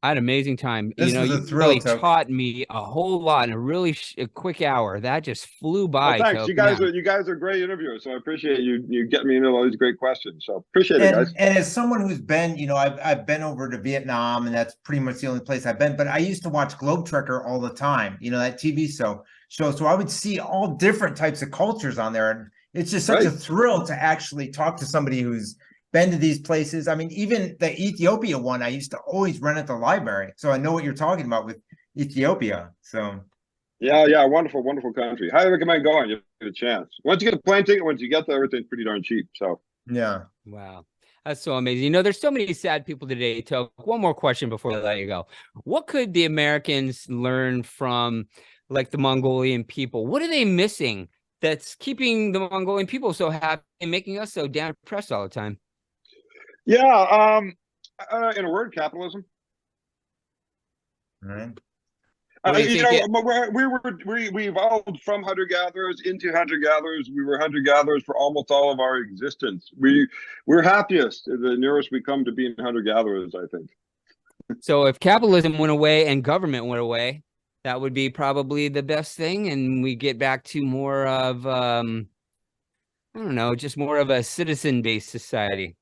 Speaker 2: I had an amazing time.
Speaker 1: This was a thrill,
Speaker 2: really taught me a whole lot in a really quick hour. That just flew by.
Speaker 3: Well, thanks. You guys are great interviewers, so I appreciate you getting me into all these great questions. So appreciate it, guys.
Speaker 1: And as someone who's been, you know, I've been over to Vietnam, and that's pretty much the only place I've been. But I used to watch Globetrotter all the time. You know, that TV show. So I would see all different types of cultures on there, and it's just such a thrill to actually talk to somebody who's been to these places. I mean, even the Ethiopia one, I used to always rent at the library. So I know what you're talking about with Ethiopia. So
Speaker 3: yeah, wonderful, wonderful country. Highly recommend going. You get a chance. Once you get a plane ticket, once you get there, everything's pretty darn cheap. So
Speaker 1: yeah.
Speaker 2: Wow. That's so amazing. You know, there's so many sad people today. Tok, one more question before I let you go. What could the Americans learn from like the Mongolian people? What are they missing that's keeping the Mongolian people so happy and making us so damn depressed all the time?
Speaker 3: Yeah, in a word, capitalism.
Speaker 1: Right.
Speaker 3: You know, we evolved from hunter-gatherers into hunter-gatherers. We were hunter-gatherers for almost all of our existence. We're happiest the nearest we come to being hunter-gatherers, I think.
Speaker 2: So if capitalism went away and government went away, that would be probably the best thing, and we get back to more of I don't know, just more of a citizen-based society.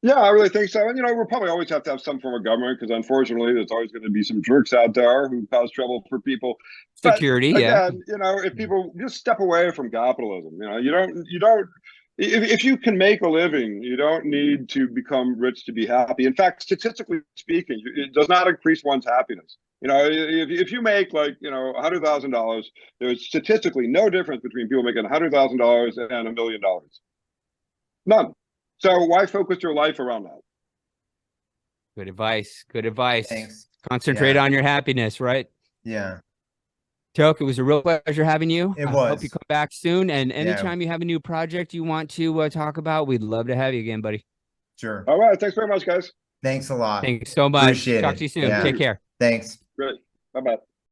Speaker 3: Yeah, I really think so. And, you know, we'll probably always have to have some form of government because, unfortunately, there's always going to be some jerks out there who cause trouble for people.
Speaker 2: Security,
Speaker 3: but, again, you know, if people just step away from capitalism, you know, you don't, if you can make a living, you don't need to become rich to be happy. In fact, statistically speaking, it does not increase one's happiness. You know, if you make like, you know, $100,000, there's statistically no difference between people making $100,000 and $1 million. None. So why focus your life around that?
Speaker 2: Good advice. Good advice.
Speaker 1: Thanks.
Speaker 2: Concentrate on your happiness, right?
Speaker 1: Yeah.
Speaker 2: Tok, it was a real pleasure having you.
Speaker 1: It was.
Speaker 2: I hope you come back soon. And anytime you have a new project you want to talk about, we'd love to have you again, buddy.
Speaker 1: Sure.
Speaker 3: All right. Thanks very much, guys.
Speaker 1: Thanks a lot.
Speaker 2: Thanks so much.
Speaker 1: Appreciate
Speaker 2: Talk
Speaker 1: it.
Speaker 2: to you soon.
Speaker 1: Yeah.
Speaker 2: Take care.
Speaker 1: Thanks.
Speaker 3: Great. Bye-bye.